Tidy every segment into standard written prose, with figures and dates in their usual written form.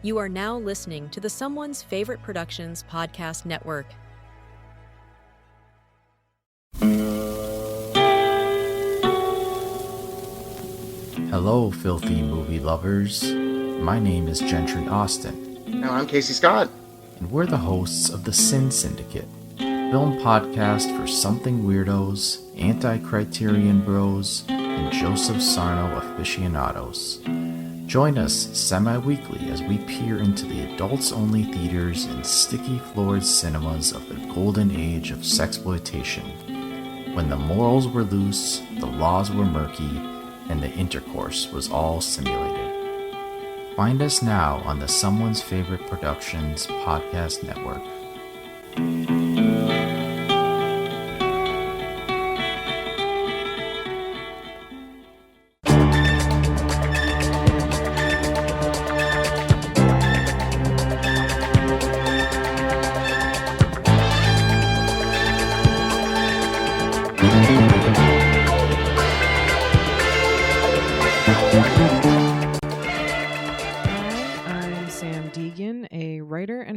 You are now listening to the Someone's Favorite Productions podcast network. Hello, filthy movie lovers. My name is Gentry Austin. And I'm Casey Scott. And we're the hosts of the Sin Syndicate, film podcast for something weirdos, anti-criterion bros, and Joseph Sarno aficionados. Join us semi-weekly as we peer into the adults-only theaters and sticky-floored cinemas of the golden age of sexploitation, when the morals were loose, the laws were murky, and the intercourse was all simulated. Find us now on the Someone's Favorite Productions podcast network.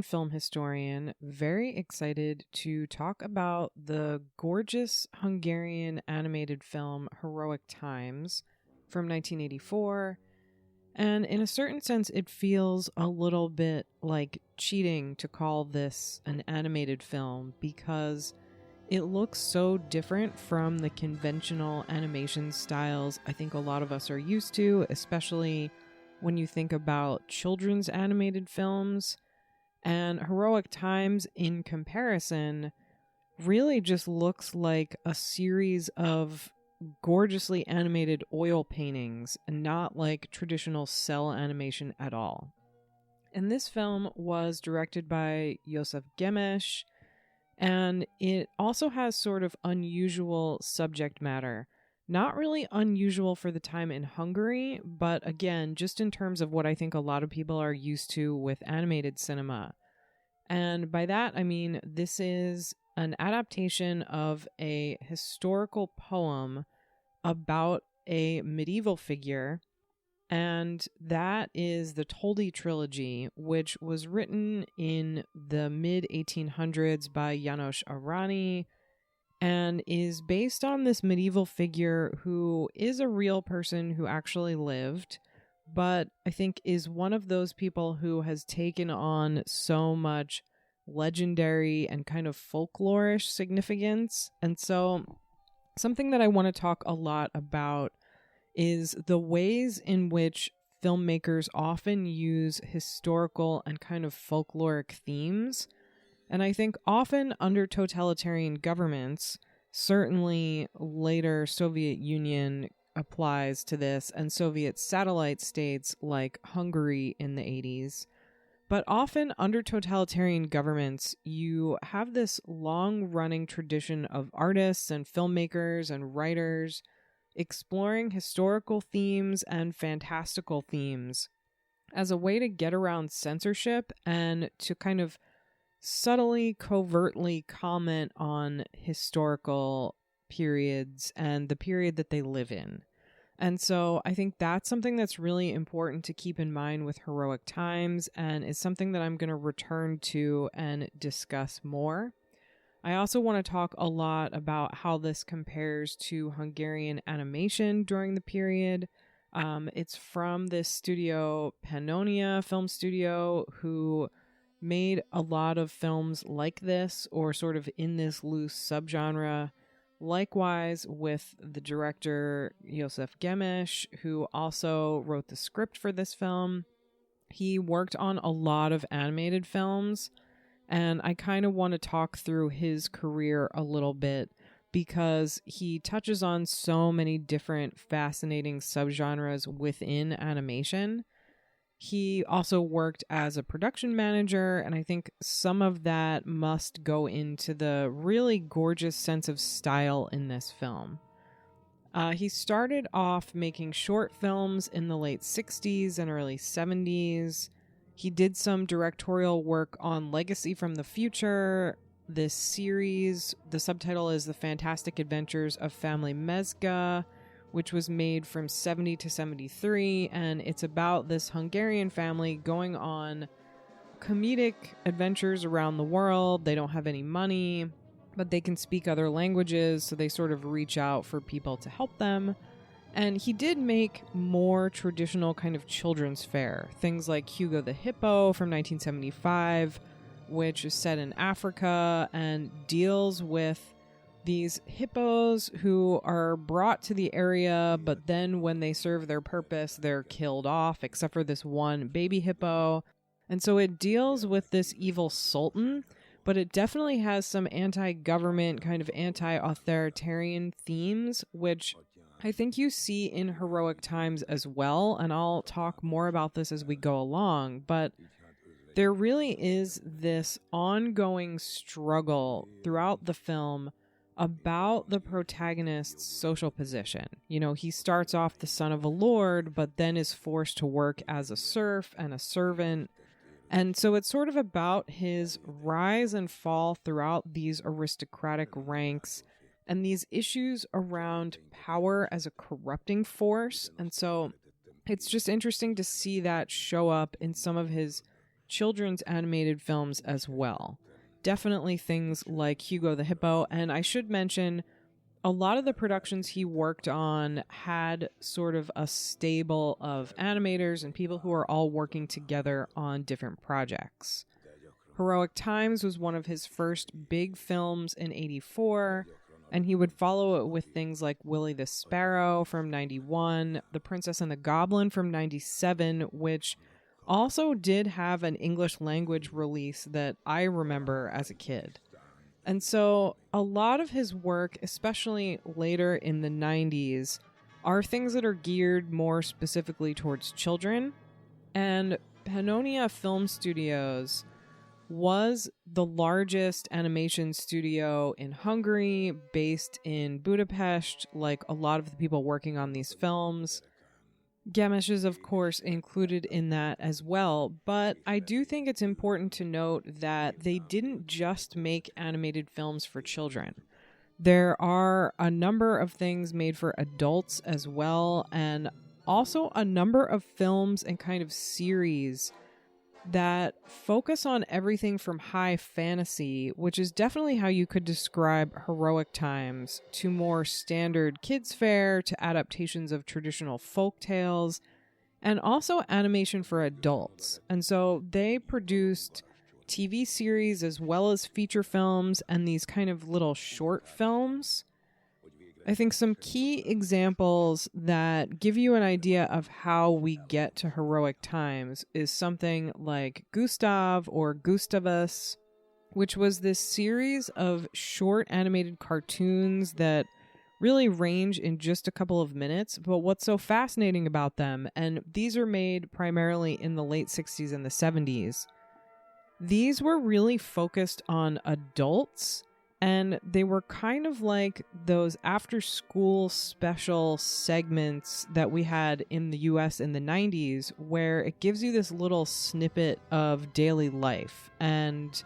Film historian, very excited to talk about the gorgeous Hungarian animated film Heroic Times from 1984. And in a certain sense, it feels a little bit like cheating to call this an animated film because it looks so different from the conventional animation styles I think a lot of us are used to, especially when you think about children's animated films. And Heroic Times, in comparison, really just looks like a series of gorgeously animated oil paintings and not like traditional cell animation at all. And this film was directed by József Gemes, and it also has sort of unusual subject matter. Not really unusual for the time in Hungary, but again, just in terms of what I think a lot of people are used to with animated cinema. And by that, I mean, this is an adaptation of a historical poem about a medieval figure, and that is the Toldi trilogy, which was written in the mid-1800s by János Arany, and is based on this medieval figure who is a real person who actually lived, but I think is one of those people who has taken on so much legendary and kind of folklorish significance. And so something that I want to talk a lot about is the ways in which filmmakers often use historical and kind of folkloric themes. And I think often under totalitarian governments, certainly later Soviet Union applies to this, and Soviet satellite states like Hungary in the 80s. But often under totalitarian governments, you have this long-running tradition of artists and filmmakers and writers exploring historical themes and fantastical themes as a way to get around censorship and to kind of subtly, covertly comment on historical periods and the period that they live in. And so I think that's something that's really important to keep in mind with Heroic Times, and is something that I'm going to return to and discuss more. I also want to talk a lot about how this compares to Hungarian animation during the period. It's from this studio, Pannonia Film Studio, who made a lot of films like this, or sort of in this loose subgenre. Likewise with the director József Gemes, who also wrote the script for this film. He worked on a lot of animated films, and I kind of want to talk through his career a little bit because he touches on so many different fascinating subgenres within animation. He also worked as a production manager, and I think some of that must go into the really gorgeous sense of style in this film. He started off making short films in the late 60s and early 70s. He did some directorial work on Legacy from the Future. This series, the subtitle is The Fantastic Adventures of Family Mezga, which was made from 70 to 73, and it's about this Hungarian family going on comedic adventures around the world. They don't have any money, but they can speak other languages, so they sort of reach out for people to help them. And he did make more traditional kind of children's fare, things like Hugo the Hippo from 1975, which is set in Africa and deals with these hippos who are brought to the area, but then when they serve their purpose, they're killed off, except for this one baby hippo. And so it deals with this evil sultan, but it definitely has some anti-government, kind of anti-authoritarian themes, which I think you see in Heroic Times as well, and I'll talk more about this as we go along, but there really is this ongoing struggle throughout the film about the protagonist's social position. You know, he starts off the son of a lord, but then is forced to work as a serf and a servant. And so it's sort of about his rise and fall throughout these aristocratic ranks and these issues around power as a corrupting force. And so it's just interesting to see that show up in some of his children's animated films as well. Definitely things like Hugo the Hippo. And I should mention, a lot of the productions he worked on had sort of a stable of animators and people who are all working together on different projects. Heroic Times was one of his first big films in '84, and he would follow it with things like Willie the Sparrow from '91, The Princess and the Goblin from '97, which also did have an English language release that I remember as a kid. And so a lot of his work, especially later in the 90s, are things that are geared more specifically towards children. And Pannonia Film Studios was the largest animation studio in Hungary, based in Budapest, like a lot of the people working on these films. Gemes is, of course, included in that as well, but I do think it's important to note that they didn't just make animated films for children. There are a number of things made for adults as well, and also a number of films and kind of series that focus on everything from high fantasy, which is definitely how you could describe Heroic Times, to more standard kids' fare, to adaptations of traditional folk tales, and also animation for adults. And so they produced TV series as well as feature films and these kind of little short films. I think some key examples that give you an idea of how we get to Heroic Times is something like Gustav or Gustavus, which was this series of short animated cartoons that really range in just a couple of minutes. But what's so fascinating about them, and these are made primarily in the late 60s and the 70s, these were really focused on adults. And they were kind of like those after-school special segments that we had in the US in the 90s, where it gives you this little snippet of daily life and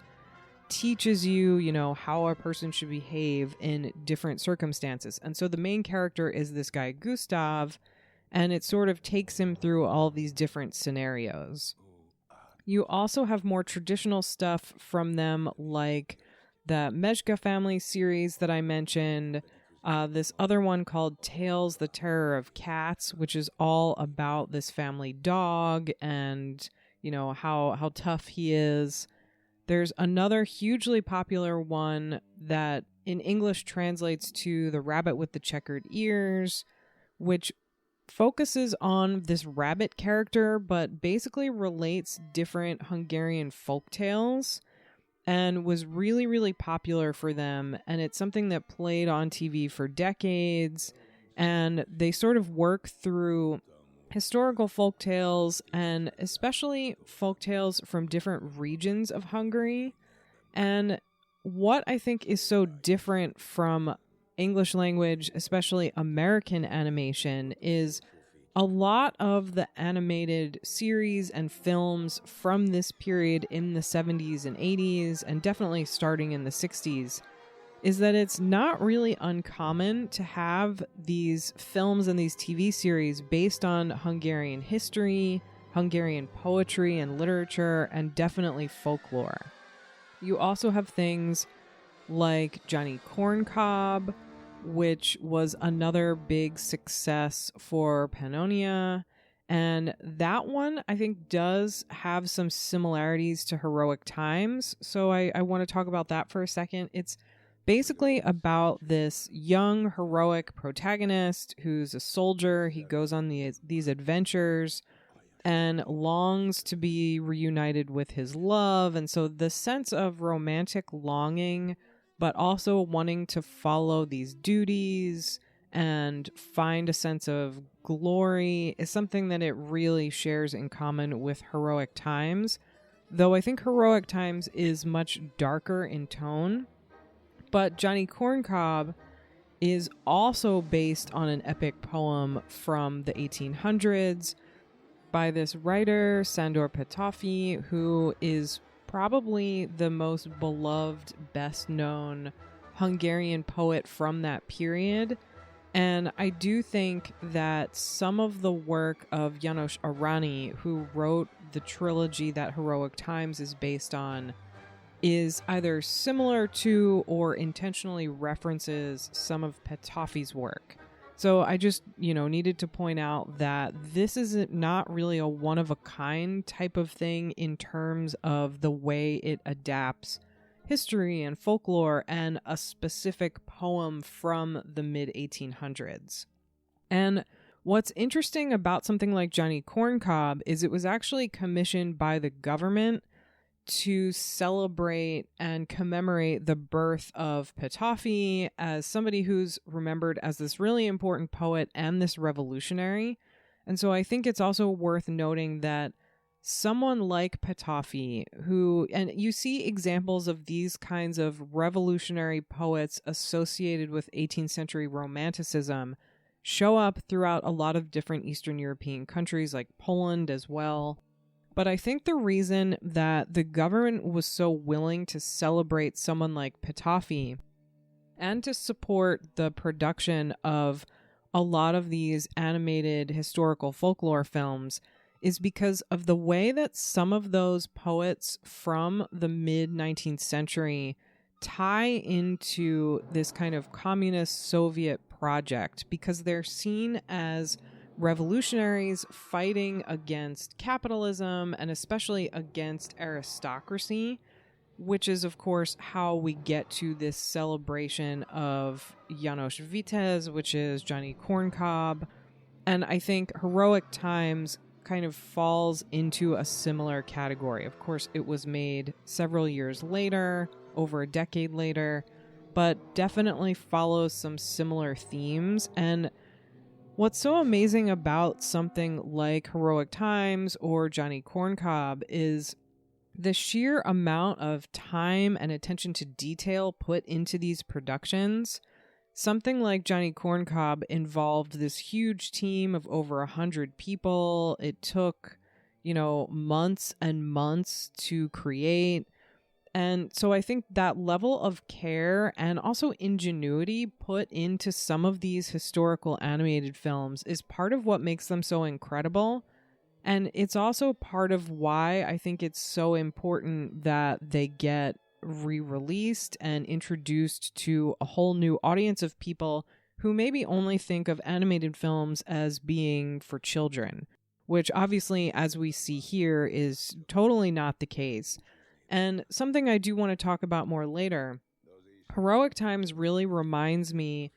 teaches you, you know, how a person should behave in different circumstances. And so the main character is this guy, Gustav, and it sort of takes him through all these different scenarios. You also have more traditional stuff from them, like the Mezga family series that I mentioned, this other one called Tails, the Terror of Cats, which is all about this family dog and, you know, how tough he is. There's another hugely popular one that in English translates to The Rabbit with the Checkered Ears, which focuses on this rabbit character, but basically relates different Hungarian folk tales, and was really, really popular for them. And it's something that played on TV for decades. And they sort of work through historical folktales, and especially folktales from different regions of Hungary. And what I think is so different from English language, especially American animation, is a lot of the animated series and films from this period in the 70s and 80s, and definitely starting in the 60s, is that it's not really uncommon to have these films and these TV series based on Hungarian history, Hungarian poetry and literature, and definitely folklore. You also have things like Johnny Corncob, which was another big success for Pannonia. And that one, I think, does have some similarities to Heroic Times. So I want to talk about that for a second. It's basically about this young, heroic protagonist who's a soldier. He goes on these adventures and longs to be reunited with his love. And so the sense of romantic longing, but also wanting to follow these duties and find a sense of glory is something that it really shares in common with Heroic Times. Though I think Heroic Times is much darker in tone. But Johnny Corncob is also based on an epic poem from the 1800s by this writer, Sándor Petőfi, who is probably the most beloved, best-known Hungarian poet from that period. And I do think that some of the work of János Arany, who wrote the trilogy that Heroic Times is based on, is either similar to or intentionally references some of Petőfi's work. So I just, needed to point out that this is not really a one-of-a-kind type of thing in terms of the way it adapts history and folklore and a specific poem from the mid-1800s. And what's interesting about something like Johnny Corncob is it was actually commissioned by the government to celebrate and commemorate the birth of Petőfi as somebody who's remembered as this really important poet and this revolutionary. And so I think it's also worth noting that someone like Petőfi, who, and you see examples of these kinds of revolutionary poets associated with 18th century Romanticism, show up throughout a lot of different Eastern European countries like Poland as well. But I think the reason that the government was so willing to celebrate someone like Petőfi and to support the production of a lot of these animated historical folklore films is because of the way that some of those poets from the mid-19th century tie into this kind of communist Soviet project, because they're seen as revolutionaries fighting against capitalism and especially against aristocracy, which is, of course, how we get to this celebration of János Vitéz, which is Johnny Corncob. And I think Heroic Times kind of falls into a similar category. Of course, it was made several years later, over a decade later, but definitely follows some similar themes. And what's so amazing about something like Heroic Times or Johnny Corncob is the sheer amount of time and attention to detail put into these productions. Something like Johnny Corncob involved this huge team of over 100 people. It took, months and months to create. And so I think that level of care and also ingenuity put into some of these historical animated films is part of what makes them so incredible. And it's also part of why I think it's so important that they get re-released and introduced to a whole new audience of people who maybe only think of animated films as being for children, which obviously, as we see here, is totally not the case. And something I do want to talk about more later, Heroic Times really reminds me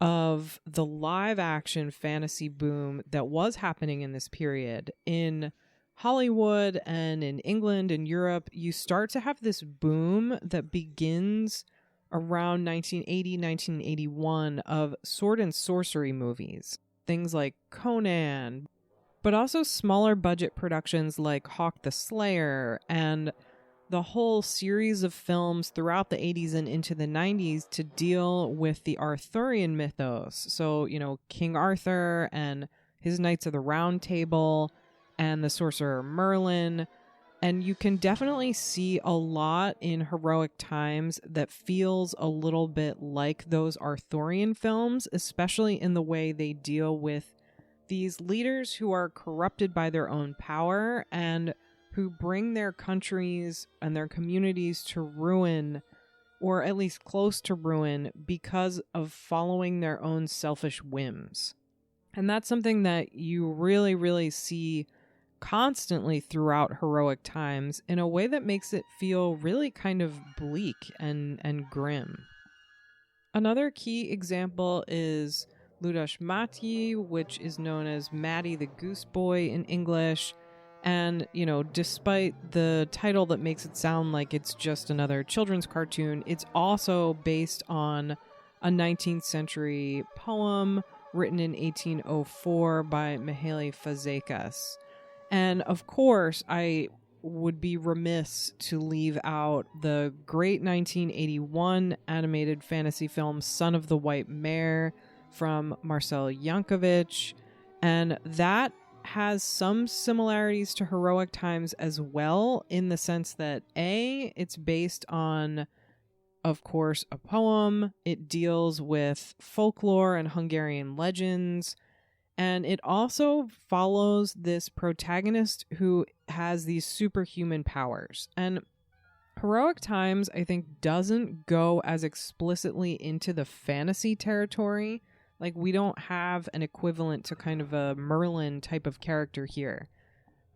of the live action fantasy boom that was happening in this period. In Hollywood and in England and Europe, you start to have this boom that begins around 1980, 1981 of sword and sorcery movies. Things like Conan, but also smaller budget productions like Hawk the Slayer and the whole series of films throughout the 80s and into the 90s to deal with the Arthurian mythos. So, King Arthur and his Knights of the Round Table and the Sorcerer Merlin. And you can definitely see a lot in Heroic Times that feels a little bit like those Arthurian films, especially in the way they deal with these leaders who are corrupted by their own power and who bring their countries and their communities to ruin, or at least close to ruin, because of following their own selfish whims. And that's something that you really, really see constantly throughout Heroic Times in a way that makes it feel really kind of bleak and grim. Another key example is Ludosh Matyi, which is known as Matty the Goose Boy in English. And, despite the title that makes it sound like it's just another children's cartoon, it's also based on a 19th century poem written in 1804 by Mihaly Fazekas. And of course, I would be remiss to leave out the great 1981 animated fantasy film Son of the White Mare from Marcel Yankovic. And that has some similarities to Heroic Times as well, in the sense that it's based on, of course, a poem. It deals with folklore and Hungarian legends. And it also follows this protagonist who has these superhuman powers. And Heroic Times, I think, doesn't go as explicitly into the fantasy territory. Like, we don't have an equivalent to kind of a Merlin type of character here.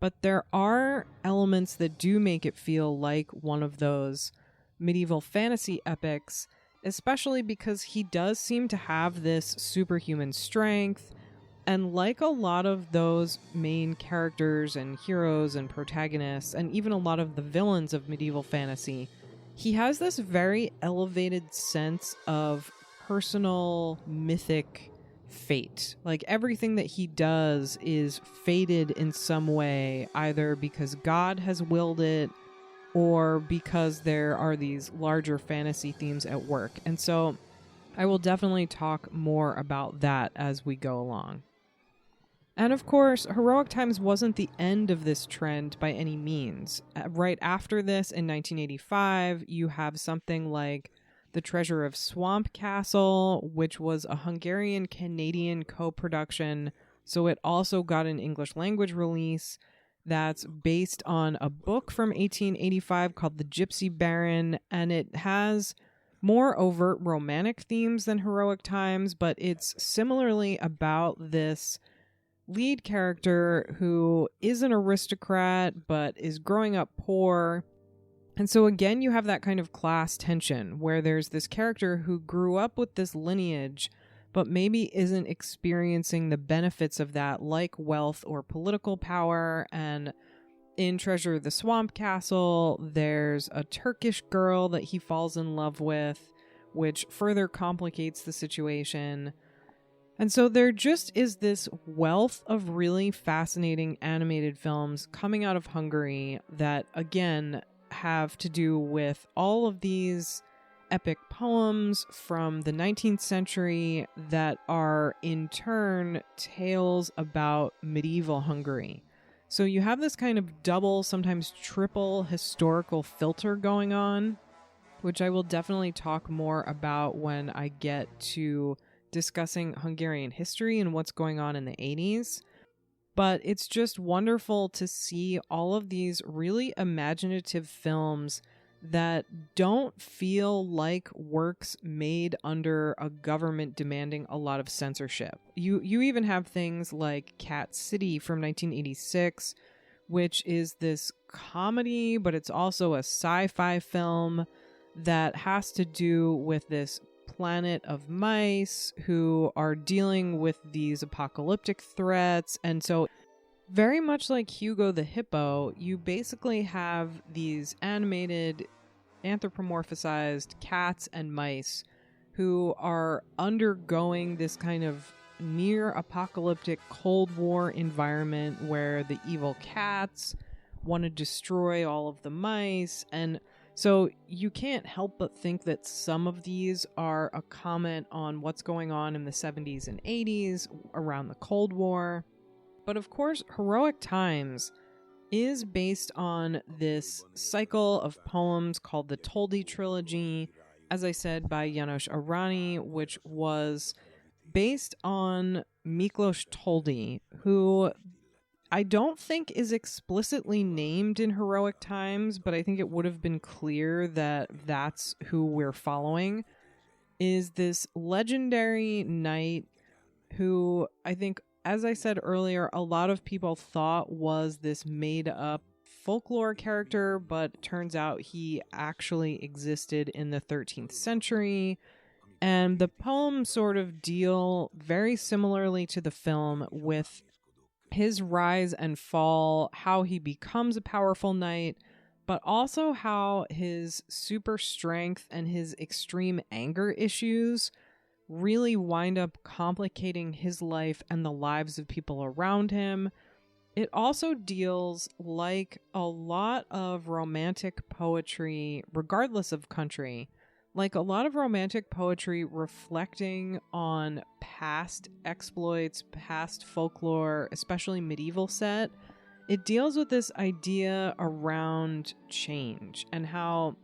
But there are elements that do make it feel like one of those medieval fantasy epics, especially because he does seem to have this superhuman strength. And like a lot of those main characters and heroes and protagonists, and even a lot of the villains of medieval fantasy, he has this very elevated sense of personal mythic fate. Like, everything that he does is fated in some way, either because God has willed it or because there are these larger fantasy themes at work. And so I will definitely talk more about that as we go along. And of course, Heroic Times wasn't the end of this trend by any means. Right after this, in 1985, you have something like The Treasure of Swamp Castle, which was a Hungarian-Canadian co-production, so it also got an English language release that's based on a book from 1885 called The Gypsy Baron, and it has more overt romantic themes than Heroic Times, but it's similarly about this lead character who is an aristocrat but is growing up poor. And so again, you have that kind of class tension where there's this character who grew up with this lineage but maybe isn't experiencing the benefits of that, like wealth or political power. And in Treasure of the Swamp Castle, there's a Turkish girl that he falls in love with, which further complicates the situation. And so there just is this wealth of really fascinating animated films coming out of Hungary that, again, have to do with all of these epic poems from the 19th century that are, in turn, tales about medieval Hungary. So you have this kind of double, sometimes triple historical filter going on, which I will definitely talk more about when I get to discussing Hungarian history and what's going on in the 80s. But it's just wonderful to see all of these really imaginative films that don't feel like works made under a government demanding a lot of censorship. You even have things like Cat City from 1986, which is this comedy, but it's also a sci-fi film that has to do with this planet of mice who are dealing with these apocalyptic threats. And so very much like Hugo the Hippo, you basically have these animated anthropomorphized cats and mice who are undergoing this kind of near apocalyptic Cold War environment where the evil cats want to destroy all of the mice. And so you can't help but think that some of these are a comment on what's going on in the 70s and 80s around the Cold War. But of course, Heroic Times is based on this cycle of poems called the Toldi trilogy, as I said, by János Arany, which was based on Miklos Toldi, who I don't think is explicitly named in Heroic Times, but I think it would have been clear that that's who we're following, is this legendary knight who I think, as I said earlier, a lot of people thought was this made-up folklore character, but turns out he actually existed in the 13th century. And the poems sort of deal very similarly to the film with his rise and fall, how he becomes a powerful knight, but also how his super strength and his extreme anger issues really wind up complicating his life and the lives of people around him. It also deals, like a lot of romantic poetry, regardless of country, like a lot of romantic poetry reflecting on past exploits, past folklore, especially medieval set. It deals with this idea around change and how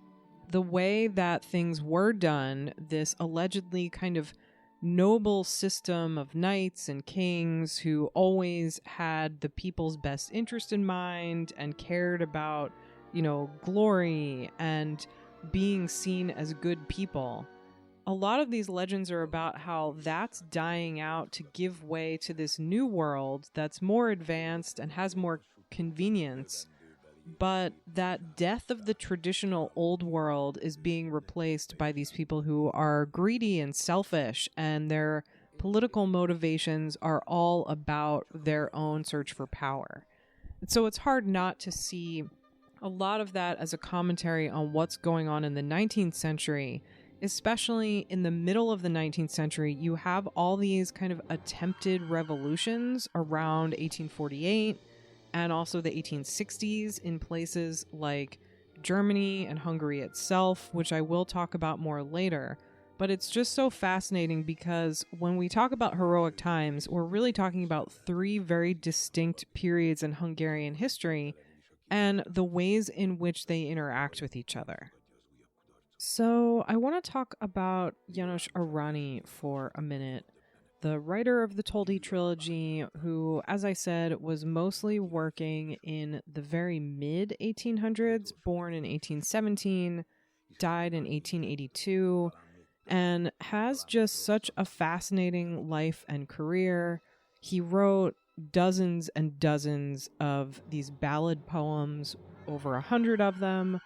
the way that things were done, this allegedly kind of noble system of knights and kings who always had the people's best interest in mind and cared about, glory and being seen as good people. A lot of these legends are about how that's dying out to give way to this new world that's more advanced and has more convenience, but that death of the traditional old world is being replaced by these people who are greedy and selfish, and their political motivations are all about their own search for power. And so it's hard not to see a lot of that as a commentary on what's going on in the 19th century. Especially in the middle of the 19th century, you have all these kind of attempted revolutions around 1848 and also the 1860s in places like Germany and Hungary itself, which I will talk about more later. But it's just so fascinating because when we talk about heroic times, we're really talking about three very distinct periods in Hungarian history and the ways in which they interact with each other. So I want to talk about János Arany for a minute, the writer of the Toldi trilogy, who, as I said, was mostly working in the very mid-1800s, born in 1817, died in 1882, and has just such a fascinating life and career. He wrote dozens and dozens of these ballad poems, over 100 of them,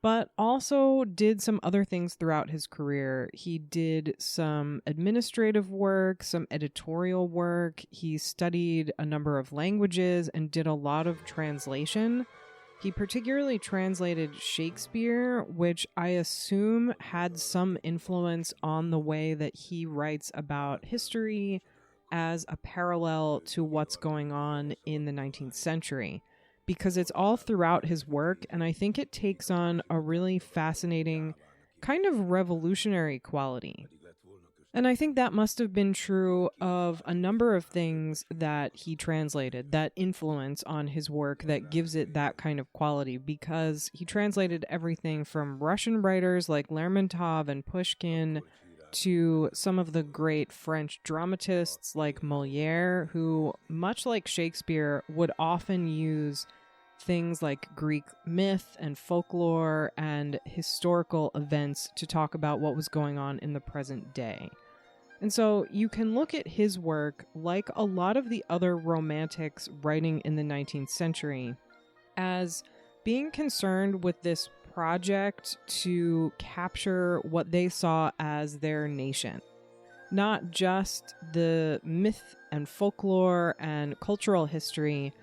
but also did some other things throughout his career. He did some administrative work, some editorial work. He studied a number of languages and did a lot of translation. He particularly translated Shakespeare, which I assume had some influence on the way that he writes about history as a parallel to what's going on in the 19th century. Because it's all throughout his work, and I think it takes on a really fascinating, kind of revolutionary quality. And I think that must have been true of a number of things that he translated, that influence on his work that gives it that kind of quality, because he translated everything from Russian writers like Lermontov and Pushkin to some of the great French dramatists like Molière, who, much like Shakespeare, would often use things like Greek myth and folklore and historical events to talk about what was going on in the present day. And so you can look at his work, like a lot of the other romantics writing in the 19th century, as being concerned with this project to capture what they saw as their nation. Not just the myth and folklore and cultural history,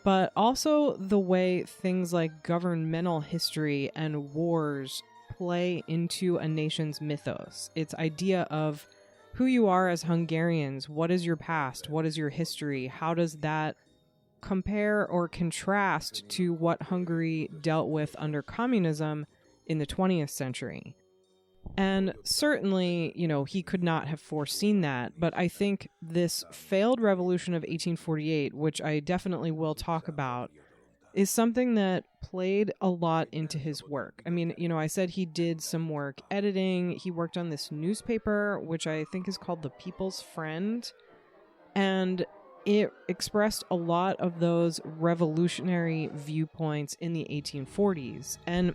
but also the way things like governmental history and wars play into a nation's mythos. Its idea of who you are as Hungarians, what is your past, what is your history, how does that compare or contrast to what Hungary dealt with under communism in the 20th century. And certainly, he could not have foreseen that, but I think this failed revolution of 1848, which I definitely will talk about, is something that played a lot into his work. I mean, I said he did some work editing. He worked on this newspaper, which I think is called The People's Friend. And it expressed a lot of those revolutionary viewpoints in the 1840s. And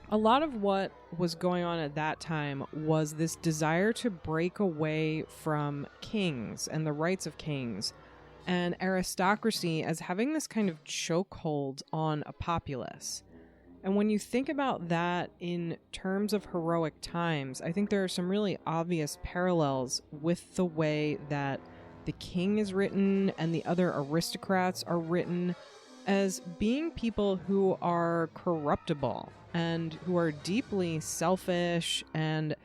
a lot of what was going on at that time was this desire to break away from kings and the rights of kings and aristocracy as having this kind of chokehold on a populace. And when you think about that in terms of heroic times, I think there are some really obvious parallels with the way that the king is written and the other aristocrats are written as being people who are corruptible and who are deeply selfish, and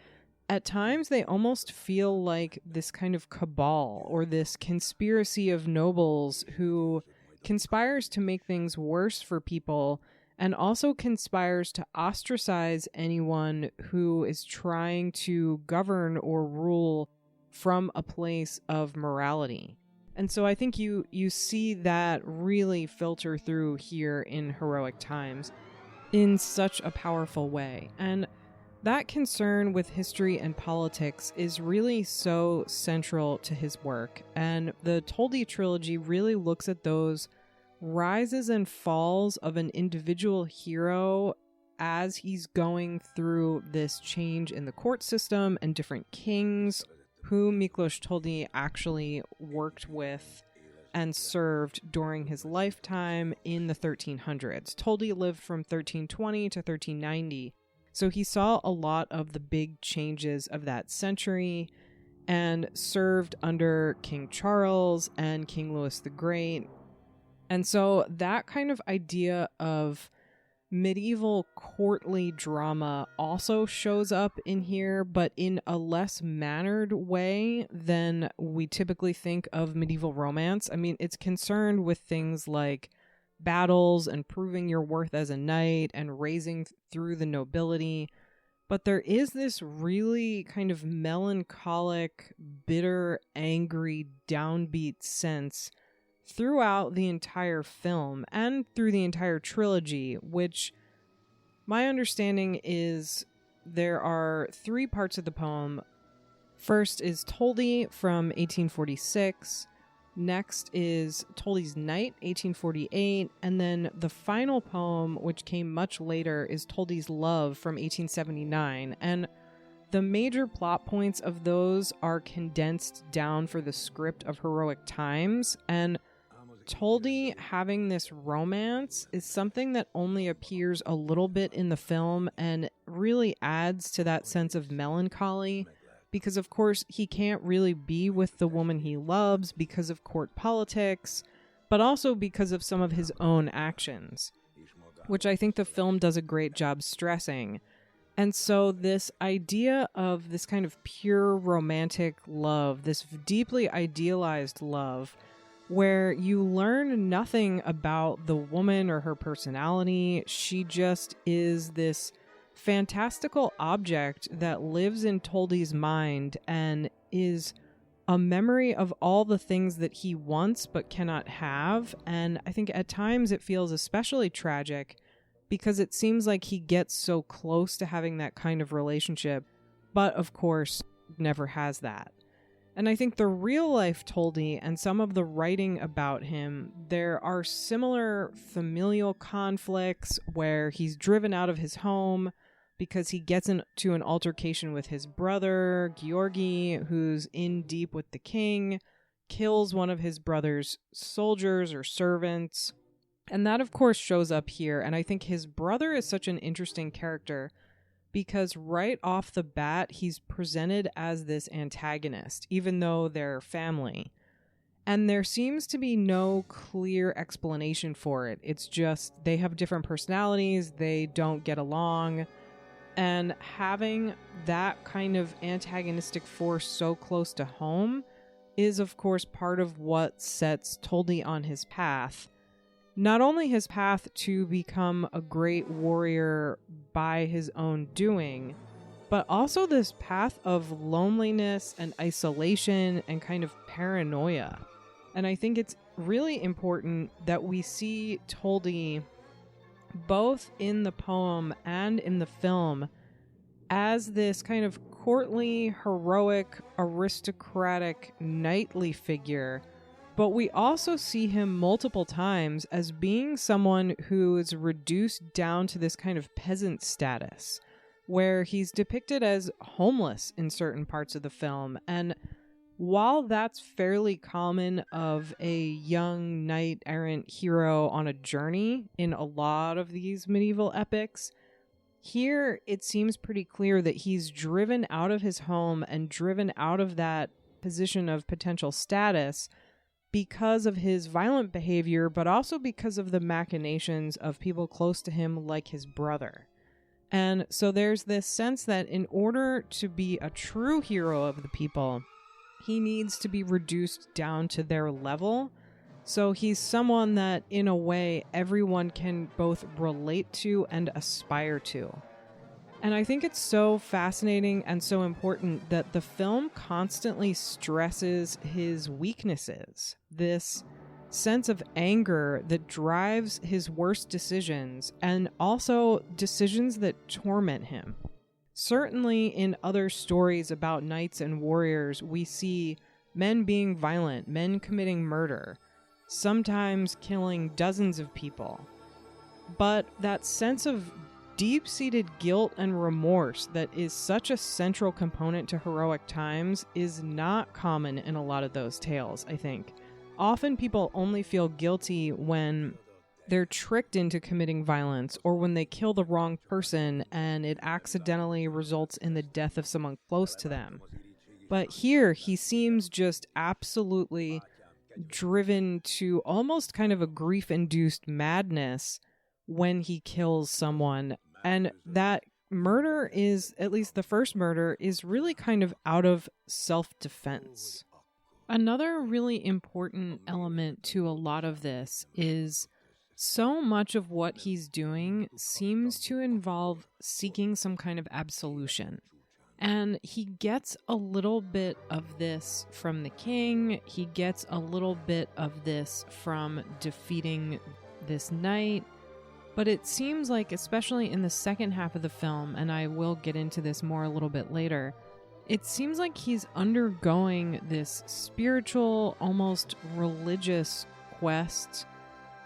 at times they almost feel like this kind of cabal or this conspiracy of nobles who conspires to make things worse for people and also conspires to ostracize anyone who is trying to govern or rule from a place of morality. And so I think you see that really filter through here in Heroic Times in such a powerful way. And that concern with history and politics is really so central to his work. And the Toldi trilogy really looks at those rises and falls of an individual hero as he's going through this change in the court system and different kings who Miklos Toldi actually worked with and served during his lifetime in the 1300s. Toldi lived from 1320 to 1390, so he saw a lot of the big changes of that century and served under King Charles and King Louis the Great. And so that kind of idea of medieval courtly drama also shows up in here, but in a less mannered way than we typically think of medieval romance. I mean, it's concerned with things like battles and proving your worth as a knight and raising through the nobility. But there is this really kind of melancholic, bitter, angry, downbeat sense throughout the entire film and through the entire trilogy, which my understanding is there are 3 parts of the poem. First is Toldi from 1846. Next is Toldi's Night, 1848. And then the final poem, which came much later, is Toldi's Love from 1879. And the major plot points of those are condensed down for the script of Heroic Times. And Toldi having this romance is something that only appears a little bit in the film and really adds to that sense of melancholy because, of course, he can't really be with the woman he loves because of court politics, but also because of some of his own actions, which I think the film does a great job stressing. And so this idea of this kind of pure romantic love, this deeply idealized love, where you learn nothing about the woman or her personality. She just is this fantastical object that lives in Toldi's mind and is a memory of all the things that he wants but cannot have. And I think at times it feels especially tragic because it seems like he gets so close to having that kind of relationship, but of course never has that. And I think the real life Toldi and some of the writing about him, there are similar familial conflicts where he's driven out of his home because he gets into an altercation with his brother, Georgi, who's in deep with the king, kills one of his brother's soldiers or servants. And that, of course, shows up here. And I think his brother is such an interesting character because right off the bat, he's presented as this antagonist, even though they're family. And there seems to be no clear explanation for it. It's just they have different personalities, they don't get along. And having that kind of antagonistic force so close to home is, of course, part of what sets Toldi on his path. Not only his path to become a great warrior by his own doing, but also this path of loneliness and isolation and kind of paranoia. And I think it's really important that we see Toldi both in the poem and in the film as this kind of courtly, heroic, aristocratic, knightly figure. But we also see him multiple times as being someone who is reduced down to this kind of peasant status, where he's depicted as homeless in certain parts of the film. And while that's fairly common of a young knight-errant hero on a journey in a lot of these medieval epics, here it seems pretty clear that he's driven out of his home and driven out of that position of potential status because of his violent behavior, but also because of the machinations of people close to him like his brother. And so there's this sense that in order to be a true hero of the people, he needs to be reduced down to their level. So he's someone that, in a way, everyone can both relate to and aspire to. And I think it's so fascinating and so important that the film constantly stresses his weaknesses, this sense of anger that drives his worst decisions, and also decisions that torment him. Certainly in other stories about knights and warriors, we see men being violent, men committing murder, sometimes killing dozens of people. But that sense of deep-seated guilt and remorse that is such a central component to heroic times is not common in a lot of those tales, I think. Often people only feel guilty when they're tricked into committing violence or when they kill the wrong person and it accidentally results in the death of someone close to them. But here, he seems just absolutely driven to almost kind of a grief-induced madness when he kills someone. And that murder is, at least the first murder, is really kind of out of self-defense. Another really important element to a lot of this is so much of what he's doing seems to involve seeking some kind of absolution. And he gets a little bit of this from the king. He gets a little bit of this from defeating this knight. But it seems like, especially in the second half of the film, and I will get into this more a little bit later, it seems like he's undergoing this spiritual, almost religious quest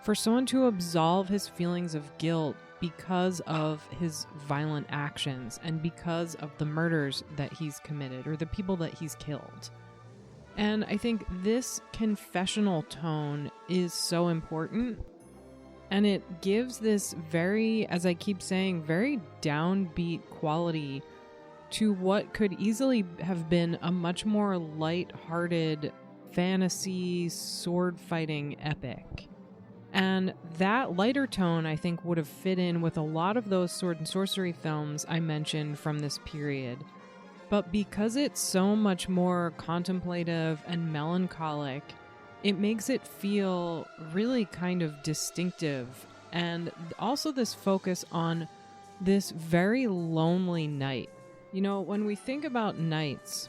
for someone to absolve his feelings of guilt because of his violent actions and because of the murders that he's committed or the people that he's killed. And I think this confessional tone is so important, and it gives this very, as I keep saying, very downbeat quality to what could easily have been a much more light-hearted fantasy sword-fighting epic. And that lighter tone, I think, would have fit in with a lot of those sword and sorcery films I mentioned from this period. But because it's so much more contemplative and melancholic, it makes it feel really kind of distinctive. And also this focus on this very lonely knight. You know, when we think about knights,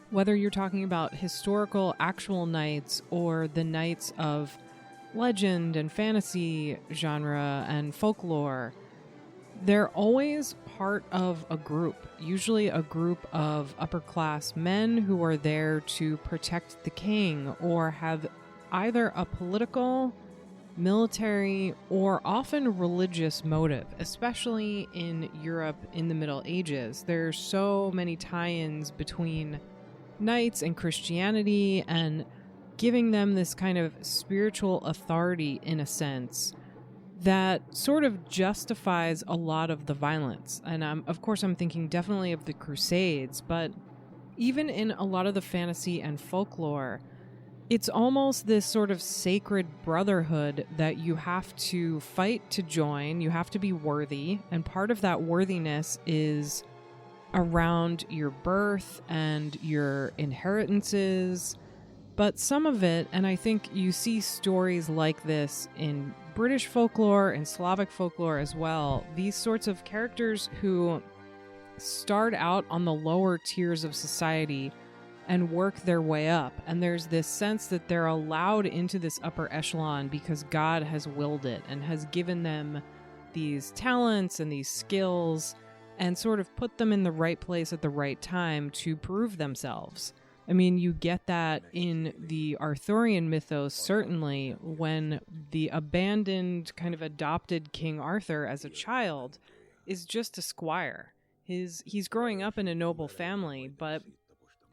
whether you're talking about historical, actual knights or the knights of legend and fantasy genre and folklore, they're always part of a group, usually a group of upper-class men who are there to protect the king or have either a political, military, or often religious motive, especially in Europe in the Middle Ages. There's so many tie-ins between knights and Christianity and giving them this kind of spiritual authority in a sense that sort of justifies a lot of the violence. And of course I'm thinking definitely of the Crusades, but even in a lot of the fantasy and folklore, it's almost this sort of sacred brotherhood that you have to fight to join, you have to be worthy, and part of that worthiness is around your birth and your inheritances. But some of it, and I think you see stories like this in British folklore and Slavic folklore as well, these sorts of characters who start out on the lower tiers of society and work their way up. And there's this sense that they're allowed into this upper echelon because God has willed it and has given them these talents and these skills and sort of put them in the right place at the right time to prove themselves. I mean, you get that in the Arthurian mythos, certainly, when the abandoned, kind of adopted King Arthur as a child is just a squire. He's growing up in a noble family, but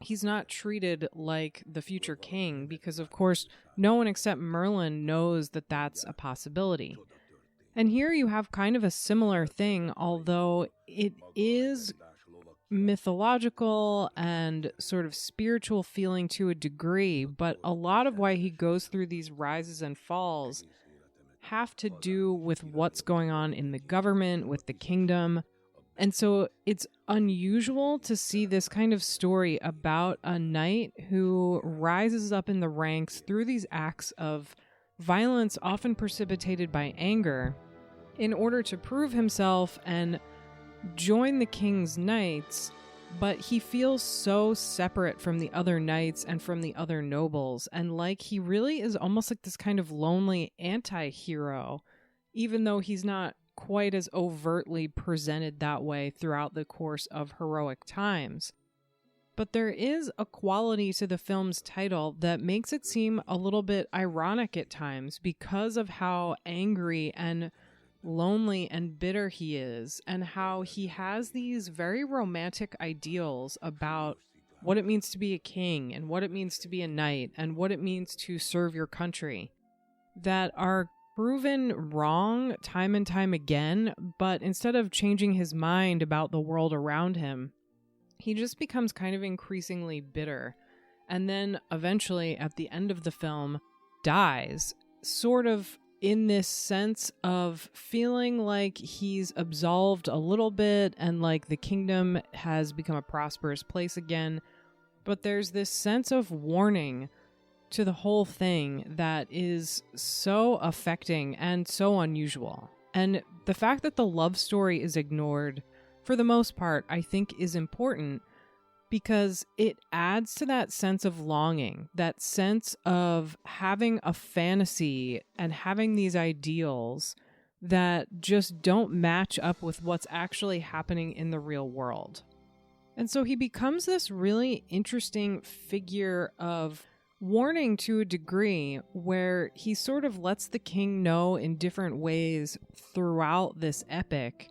he's not treated like the future king because, of course, no one except Merlin knows that that's a possibility. And here you have kind of a similar thing, although it is mythological and sort of spiritual feeling to a degree, but a lot of why he goes through these rises and falls have to do with what's going on in the government, with the kingdom. And so it's unusual to see this kind of story about a knight who rises up in the ranks through these acts of violence, often precipitated by anger, in order to prove himself and join the king's knights, but he feels so separate from the other knights and from the other nobles, and like he really is almost like this kind of lonely anti-hero, even though he's not quite as overtly presented that way throughout the course of Heroic Times. But there is a quality to the film's title that makes it seem a little bit ironic at times because of how angry and lonely and bitter he is, and how he has these very romantic ideals about what it means to be a king and what it means to be a knight and what it means to serve your country that are proven wrong time and time again. But instead of changing his mind about the world around him, he just becomes kind of increasingly bitter, and then eventually at the end of the film dies, sort of in this sense of feeling like he's absolved a little bit and like the kingdom has become a prosperous place again. But there's this sense of warning to the whole thing that is so affecting and so unusual. And the fact that the love story is ignored, for the most part, I think is important because it adds to that sense of longing, that sense of having a fantasy and having these ideals that just don't match up with what's actually happening in the real world. And so he becomes this really interesting figure of warning to a degree, where he sort of lets the king know in different ways throughout this epic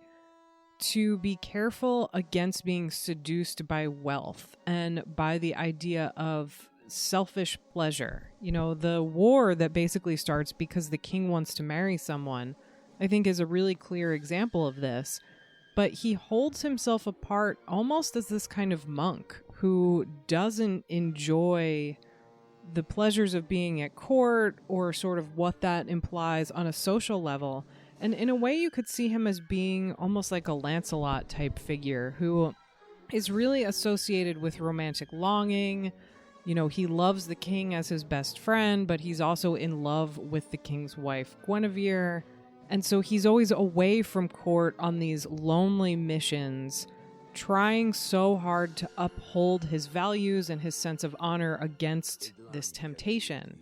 to be careful against being seduced by wealth and by the idea of selfish pleasure. You know, the war that basically starts because the king wants to marry someone, I think is a really clear example of this. But he holds himself apart almost as this kind of monk who doesn't enjoy the pleasures of being at court or sort of what that implies on a social level. And in a way, you could see him as being almost like a Lancelot type figure who is really associated with romantic longing. You know, he loves the king as his best friend, but he's also in love with the king's wife, Guinevere. And so he's always away from court on these lonely missions, trying so hard to uphold his values and his sense of honor against this temptation.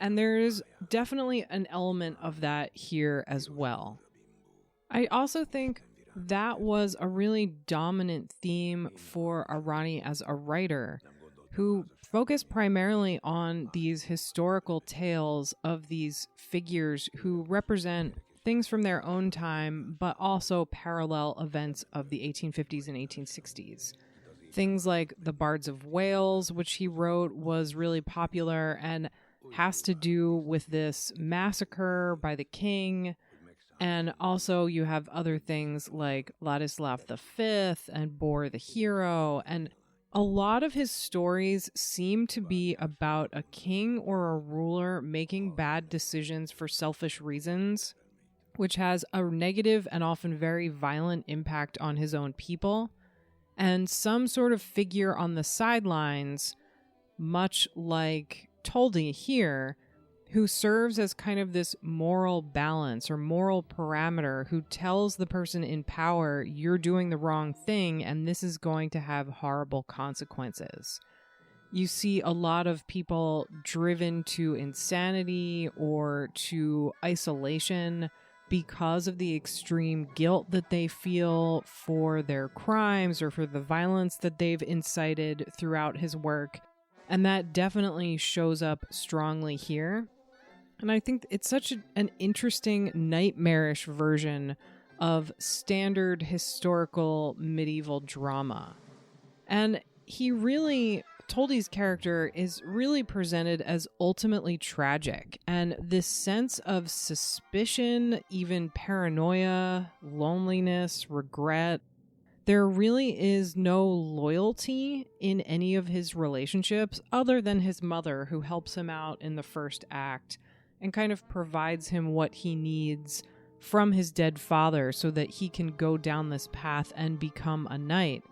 And there's definitely an element of that here as well. I also think that was a really dominant theme for Arani as a writer, who focused primarily on these historical tales of these figures who represent things from their own time, but also parallel events of the 1850s and 1860s. Things like The Bards of Wales, which he wrote, was really popular and has to do with this massacre by the king. And also you have other things like Ladislav V and Bor the Hero. And a lot of his stories seem to be about a king or a ruler making bad decisions for selfish reasons, which has a negative and often very violent impact on his own people. And some sort of figure on the sidelines, much like Toldi here, who serves as kind of this moral balance or moral parameter, who tells the person in power, you're doing the wrong thing and this is going to have horrible consequences. You see a lot of people driven to insanity or to isolation because of the extreme guilt that they feel for their crimes or for the violence that they've incited throughout his work. And that definitely shows up strongly here. And I think it's such an interesting, nightmarish version of standard historical medieval drama. And Toldy's character is really presented as ultimately tragic, and this sense of suspicion, even paranoia, loneliness, regret, there really is no loyalty in any of his relationships other than his mother, who helps him out in the first act and kind of provides him what he needs from his dead father so that he can go down this path and become a knight.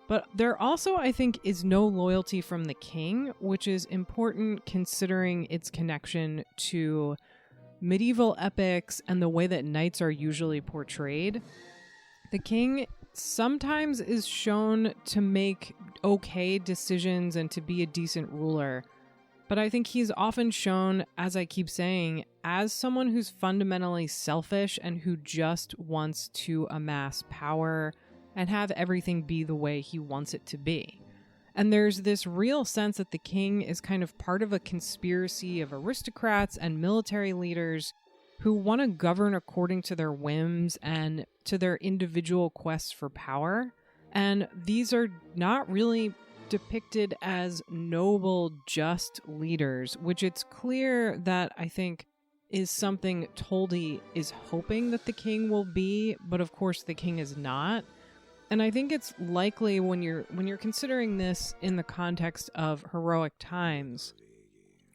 But there also, I think, is no loyalty from the king, which is important considering its connection to medieval epics and the way that knights are usually portrayed. The king sometimes is shown to make okay decisions and to be a decent ruler, but I think he's often shown, as I keep saying, as someone who's fundamentally selfish and who just wants to amass power and have everything be the way he wants it to be. And there's this real sense that the king is kind of part of a conspiracy of aristocrats and military leaders who want to govern according to their whims and to their individual quests for power. And these are not really depicted as noble, just leaders, which it's clear that I think is something Toldy is hoping that the king will be, but of course the king is not. And I think it's likely when you're considering this in the context of heroic times,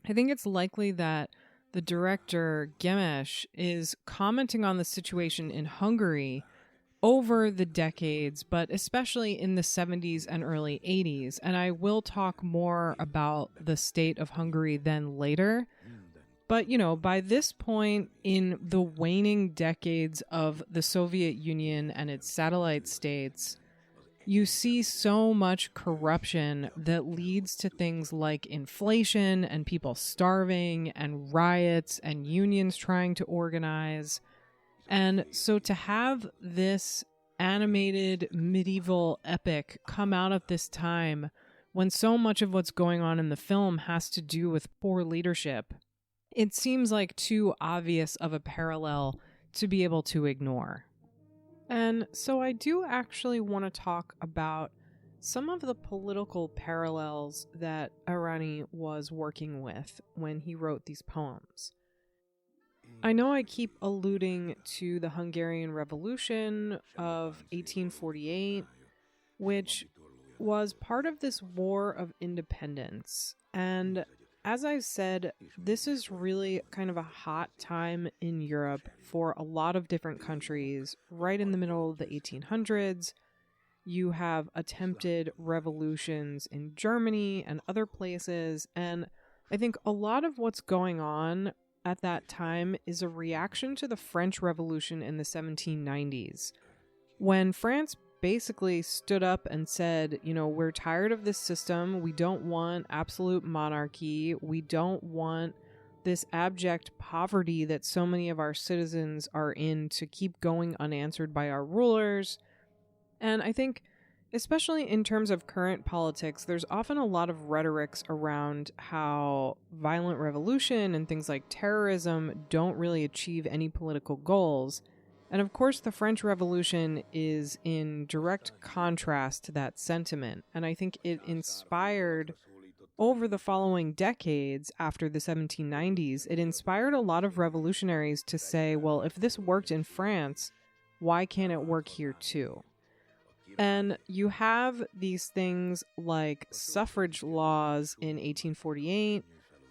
I think it's likely that the director Gemes is commenting on the situation in Hungary over the decades, but especially in the 70s and early 80s. And I will talk more about the state of Hungary then later. But, by this point in the waning decades of the Soviet Union and its satellite states, you see so much corruption that leads to things like inflation and people starving and riots and unions trying to organize. And so to have this animated medieval epic come out at this time when so much of what's going on in the film has to do with poor leadership, it seems like too obvious of a parallel to be able to ignore. And so I do actually want to talk about some of the political parallels that Arany was working with when he wrote these poems. I know I keep alluding to the Hungarian Revolution of 1848, which was part of this war of independence. And as I've said, this is really kind of a hot time in Europe for a lot of different countries. Right in the middle of the 1800s, you have attempted revolutions in Germany and other places. And I think a lot of what's going on at that time is a reaction to the French Revolution in the 1790s, when France basically stood up and said, we're tired of this system. We don't want absolute monarchy. We don't want this abject poverty that so many of our citizens are in to keep going unanswered by our rulers. And I think, especially in terms of current politics, there's often a lot of rhetorics around how violent revolution and things like terrorism don't really achieve any political goals. And of course, the French Revolution is in direct contrast to that sentiment. And I think it inspired, over the following decades after the 1790s, it inspired a lot of revolutionaries to say, well, if this worked in France, why can't it work here too? And you have these things like suffrage laws in 1848,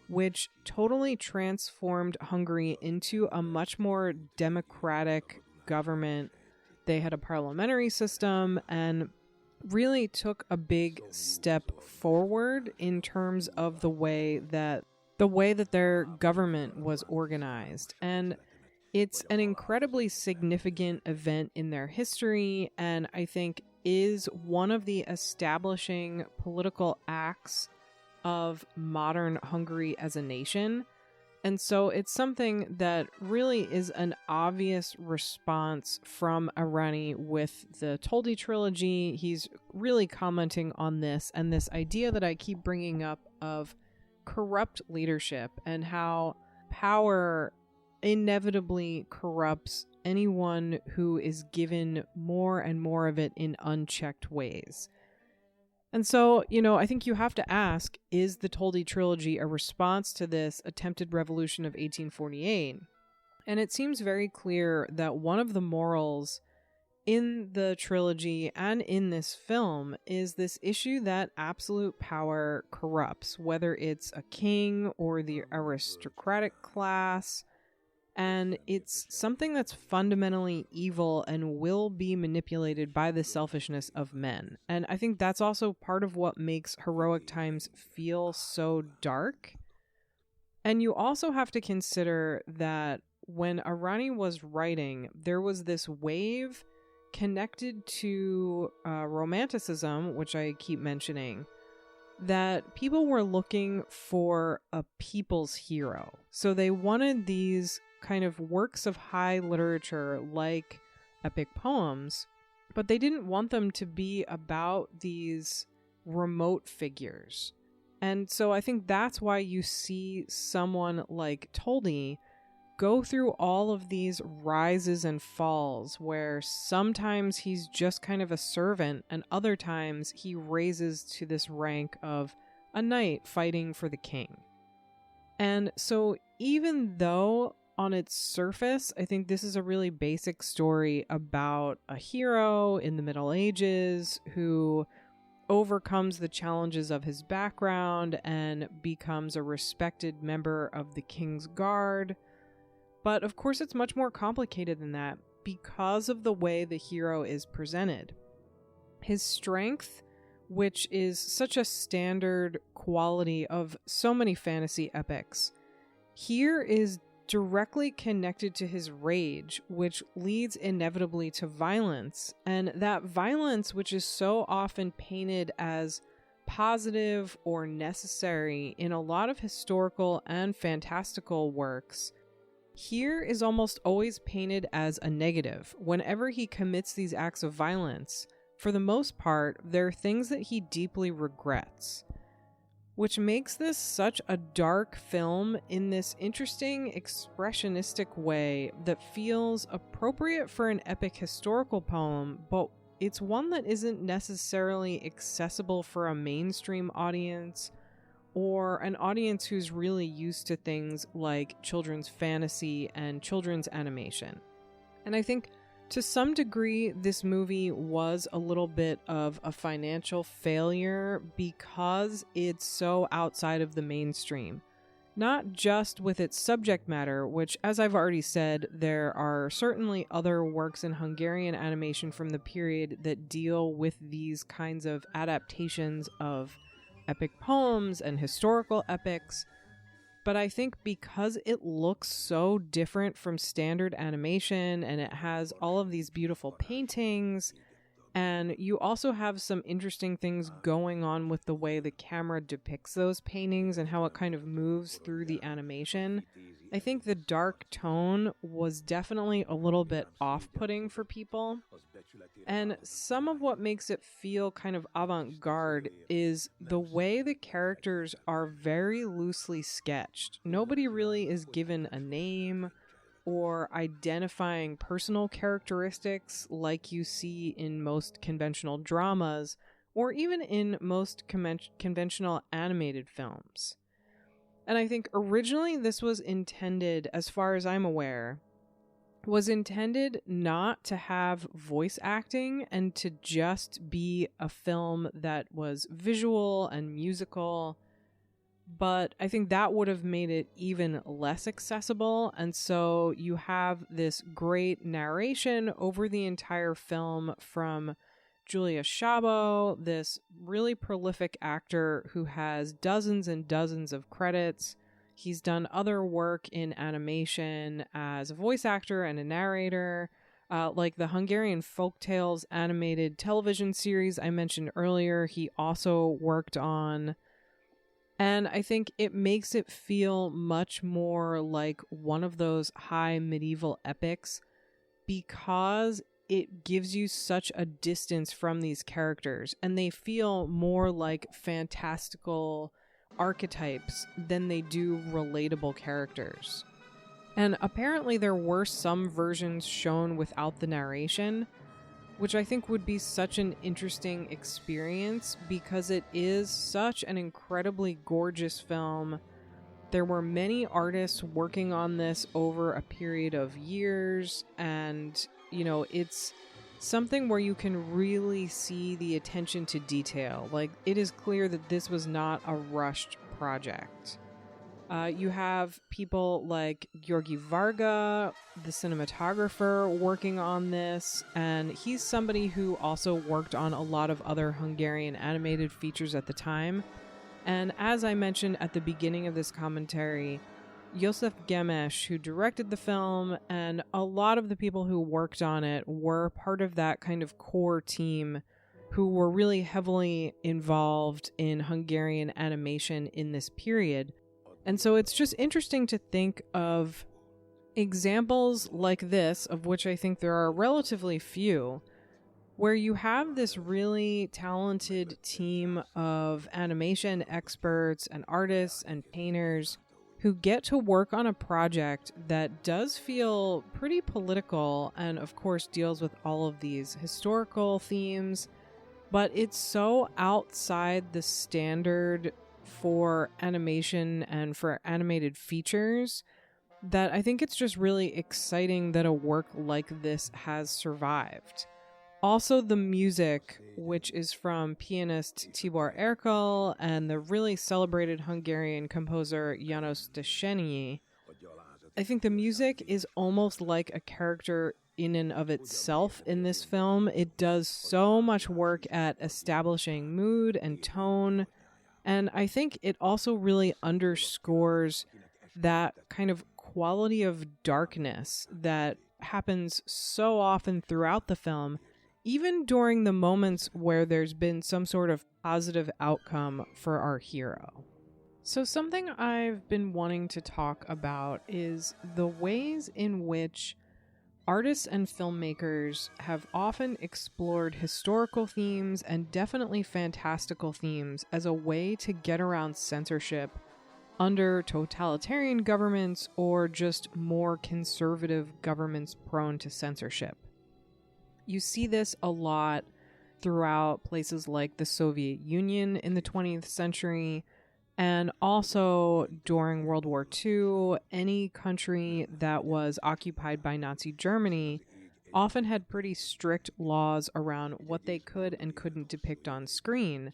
which totally transformed Hungary into a much more democratic government. They had a parliamentary system and really took a big step forward in terms of the way that their government was organized. And it's an incredibly significant event in their history, and I think is one of the establishing political acts of modern Hungary as a nation. And so it's something that really is an obvious response from Arani with the Toldi trilogy. He's really commenting on this and this idea that I keep bringing up of corrupt leadership and how power inevitably corrupts anyone who is given more and more of it in unchecked ways. And so, I think you have to ask, is the Toldi trilogy a response to this attempted revolution of 1848? And it seems very clear that one of the morals in the trilogy and in this film is this issue that absolute power corrupts, whether it's a king or the aristocratic class. And it's something that's fundamentally evil and will be manipulated by the selfishness of men. And I think that's also part of what makes Heroic Times feel so dark. And you also have to consider that when Arani was writing, there was this wave connected to Romanticism, which I keep mentioning, that people were looking for a people's hero. So they wanted these kind of works of high literature like epic poems, but they didn't want them to be about these remote figures. And so I think that's why you see someone like Toldi go through all of these rises and falls, where sometimes he's just kind of a servant and other times he raises to this rank of a knight fighting for the king. And so even though on its surface, I think this is a really basic story about a hero in the Middle Ages who overcomes the challenges of his background and becomes a respected member of the King's Guard. But of course, it's much more complicated than that because of the way the hero is presented. His strength, which is such a standard quality of so many fantasy epics, here is directly connected to his rage, which leads inevitably to violence. And that violence, which is so often painted as positive or necessary in a lot of historical and fantastical works, here is almost always painted as a negative. Whenever he commits these acts of violence, for the most part, they're things that he deeply regrets, which makes this such a dark film in this interesting expressionistic way that feels appropriate for an epic historical poem, but it's one that isn't necessarily accessible for a mainstream audience or an audience who's really used to things like children's fantasy and children's animation. And I think to some degree, this movie was a little bit of a financial failure because it's so outside of the mainstream. Not just with its subject matter, which, as I've already said, there are certainly other works in Hungarian animation from the period that deal with these kinds of adaptations of epic poems and historical epics. But I think because it looks so different from standard animation and it has all of these beautiful paintings, and you also have some interesting things going on with the way the camera depicts those paintings and how it kind of moves through the animation, I think the dark tone was definitely a little bit off-putting for people. And some of what makes it feel kind of avant-garde is the way the characters are very loosely sketched. Nobody really is given a name or identifying personal characteristics like you see in most conventional dramas or even in most conventional animated films. And I think originally this was intended, as far as I'm aware, was intended not to have voice acting and to just be a film that was visual and musical. But I think that would have made it even less accessible. And so you have this great narration over the entire film from Julia Szabo, this really prolific actor who has dozens and dozens of credits. He's done other work in animation as a voice actor and a narrator, like the Hungarian Folktales animated television series I mentioned earlier. He also worked on. And I think it makes it feel much more like one of those high medieval epics because it gives you such a distance from these characters, and they feel more like fantastical archetypes than they do relatable characters. And apparently there were some versions shown without the narration, which I think would be such an interesting experience because it is such an incredibly gorgeous film. There were many artists working on this over a period of years, and, you know, it's something where you can really see the attention to detail. Like, it is clear that this was not a rushed project. You have people like Georgi Varga, the cinematographer, working on this, and he's somebody who also worked on a lot of other Hungarian animated features at the time. And as I mentioned at the beginning of this commentary, József Gemes, who directed the film, and a lot of the people who worked on it were part of that kind of core team who were really heavily involved in Hungarian animation in this period. And so it's just interesting to think of examples like this, of which I think there are relatively few, where you have this really talented team of animation experts and artists and painters who get to work on a project that does feel pretty political and, of course, deals with all of these historical themes, but it's so outside the standard for animation and for animated features that I think it's just really exciting that a work like this has survived. Also, the music, which is from pianist Tibor Erkel and the really celebrated Hungarian composer János Desenyi. I think the music is almost like a character in and of itself in this film. It does so much work at establishing mood and tone, and I think it also really underscores that kind of quality of darkness that happens so often throughout the film, even during the moments where there's been some sort of positive outcome for our hero. So something I've been wanting to talk about is the ways in which artists and filmmakers have often explored historical themes and definitely fantastical themes as a way to get around censorship under totalitarian governments or just more conservative governments prone to censorship. You see this a lot throughout places like the Soviet Union in the 20th century, and also during World War II, any country that was occupied by Nazi Germany often had pretty strict laws around what they could and couldn't depict on screen.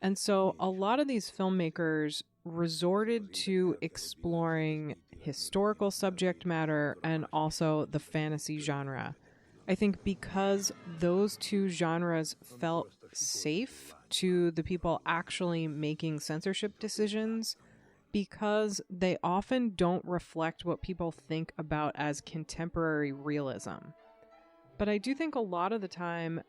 And so a lot of these filmmakers resorted to exploring historical subject matter and also the fantasy genre. I think because those two genres felt safe to the people actually making censorship decisions, because they often don't reflect what people think about as contemporary realism. But I do think a lot of the time,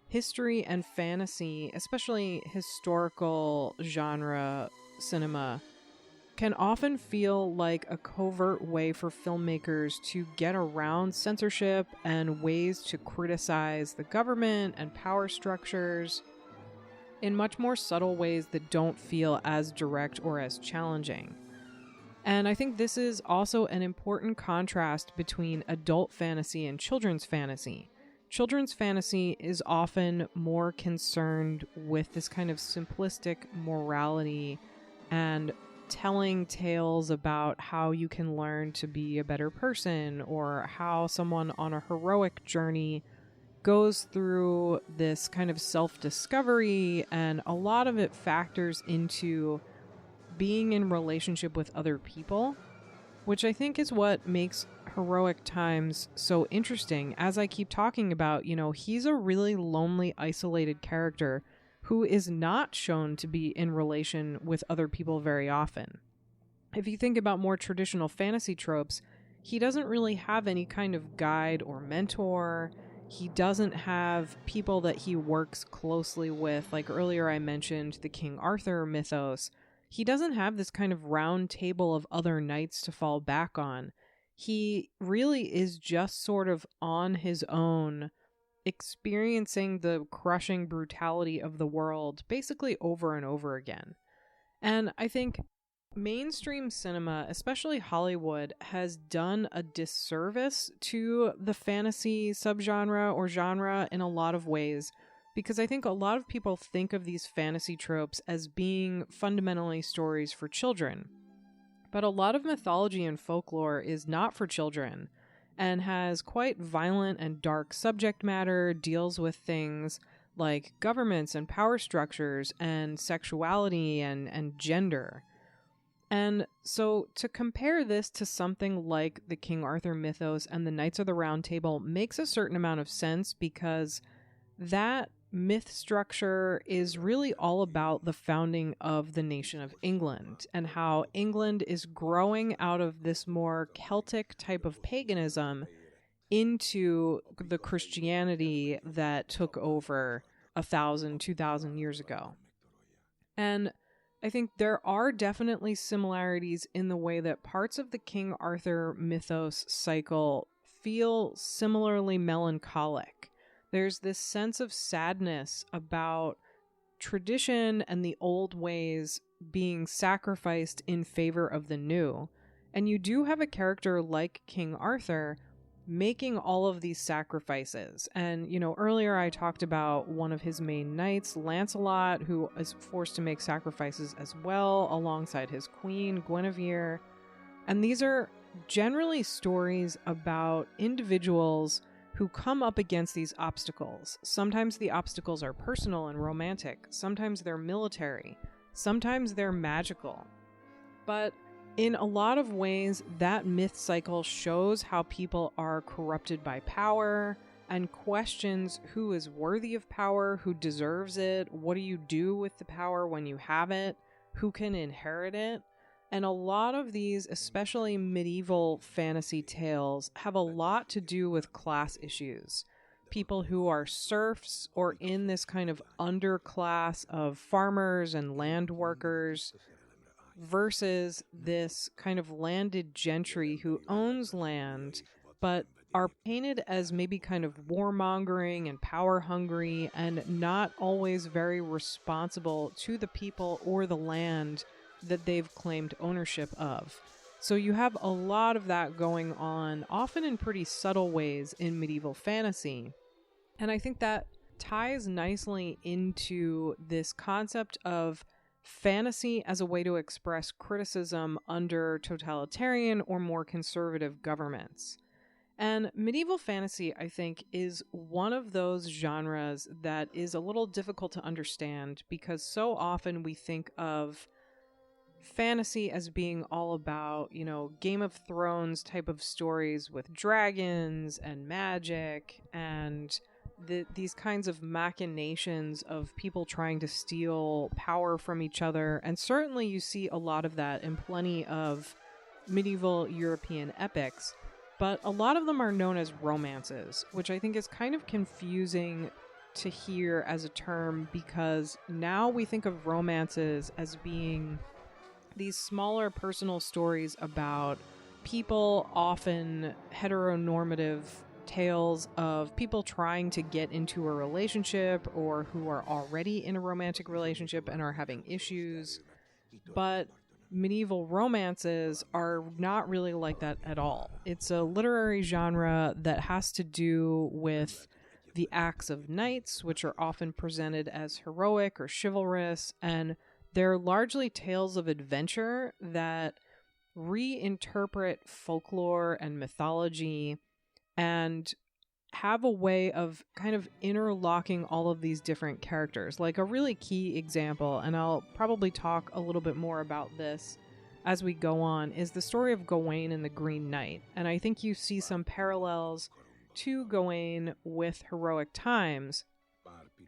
history and fantasy, especially historical genre cinema, can often feel like a covert way for filmmakers to get around censorship and ways to criticize the government and power structures in much more subtle ways that don't feel as direct or as challenging. And I think this is also an important contrast between adult fantasy and children's fantasy. Children's fantasy is often more concerned with this kind of simplistic morality and telling tales about how you can learn to be a better person, or how someone on a heroic journey goes through this kind of self-discovery, and a lot of it factors into being in relationship with other people, which I think is what makes Heroic Times so interesting. As I keep talking about, you know, he's a really lonely, isolated character who is not shown to be in relation with other people very often. If you think about more traditional fantasy tropes, he doesn't really have any kind of guide or mentor. He doesn't have people that he works closely with. Like earlier I mentioned the King Arthur mythos. he doesn't have this kind of round table of other knights to fall back on. He really is just sort of on his own, experiencing the crushing brutality of the world basically over and over again. And I think mainstream cinema, especially Hollywood, has done a disservice to the fantasy subgenre or genre in a lot of ways, because I think a lot of people think of these fantasy tropes as being fundamentally stories for children. But a lot of mythology and folklore is not for children and has quite violent and dark subject matter, deals with things like governments and power structures and sexuality and gender. And so to compare this to something like the King Arthur mythos and the Knights of the Round Table makes a certain amount of sense, because that myth structure is really all about the founding of the nation of England and how England is growing out of this more Celtic type of paganism into the Christianity that took over 1,000, 2,000 years ago. And I think there are definitely similarities in the way that parts of the King Arthur mythos cycle feel similarly melancholic. There's this sense of sadness about tradition and the old ways being sacrificed in favor of the new. And you do have a character like King Arthur making all of these sacrifices. And, earlier I talked about one of his main knights, Lancelot, who is forced to make sacrifices as well, alongside his queen, Guinevere. And these are generally stories about individuals who come up against these obstacles. Sometimes the obstacles are personal and romantic. Sometimes they're military. Sometimes they're magical. But in a lot of ways, that myth cycle shows how people are corrupted by power and questions who is worthy of power, who deserves it, what do you do with the power when you have it, who can inherit it. And a lot of these, especially medieval fantasy tales, have a lot to do with class issues. People who are serfs or in this kind of underclass of farmers and land workers versus this kind of landed gentry who owns land but are painted as maybe kind of warmongering and power hungry and not always very responsible to the people or the land that they've claimed ownership of. So you have a lot of that going on, often in pretty subtle ways in medieval fantasy. And I think that ties nicely into this concept of fantasy as a way to express criticism under totalitarian or more conservative governments. And medieval fantasy, I think, is one of those genres that is a little difficult to understand, because so often we think of fantasy as being all about, Game of Thrones type of stories with dragons and magic and these kinds of machinations of people trying to steal power from each other. And certainly you see a lot of that in plenty of medieval European epics, but a lot of them are known as romances, which I think is kind of confusing to hear as a term, because now we think of romances as being these smaller personal stories about people, often heteronormative tales of people trying to get into a relationship or who are already in a romantic relationship and are having issues. But medieval romances are not really like that at all. It's a literary genre that has to do with the acts of knights, which are often presented as heroic or chivalrous, and they're largely tales of adventure that reinterpret folklore and mythology and have a way of kind of interlocking all of these different characters. Like a really key example, and I'll probably talk a little bit more about this as we go on, is the story of Gawain and the Green Knight. And I think you see some parallels to Gawain with heroic times,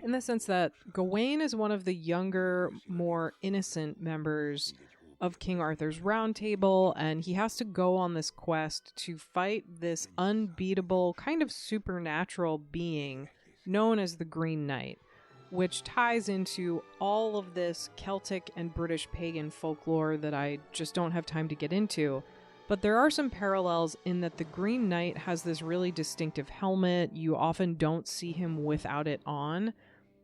in the sense that Gawain is one of the younger, more innocent members of King Arthur's Round Table, and he has to go on this quest to fight this unbeatable, kind of supernatural being known as the Green Knight, which ties into all of this Celtic and British pagan folklore that I just don't have time to get into. But there are some parallels in that the Green Knight has this really distinctive helmet. You often don't see him without it on.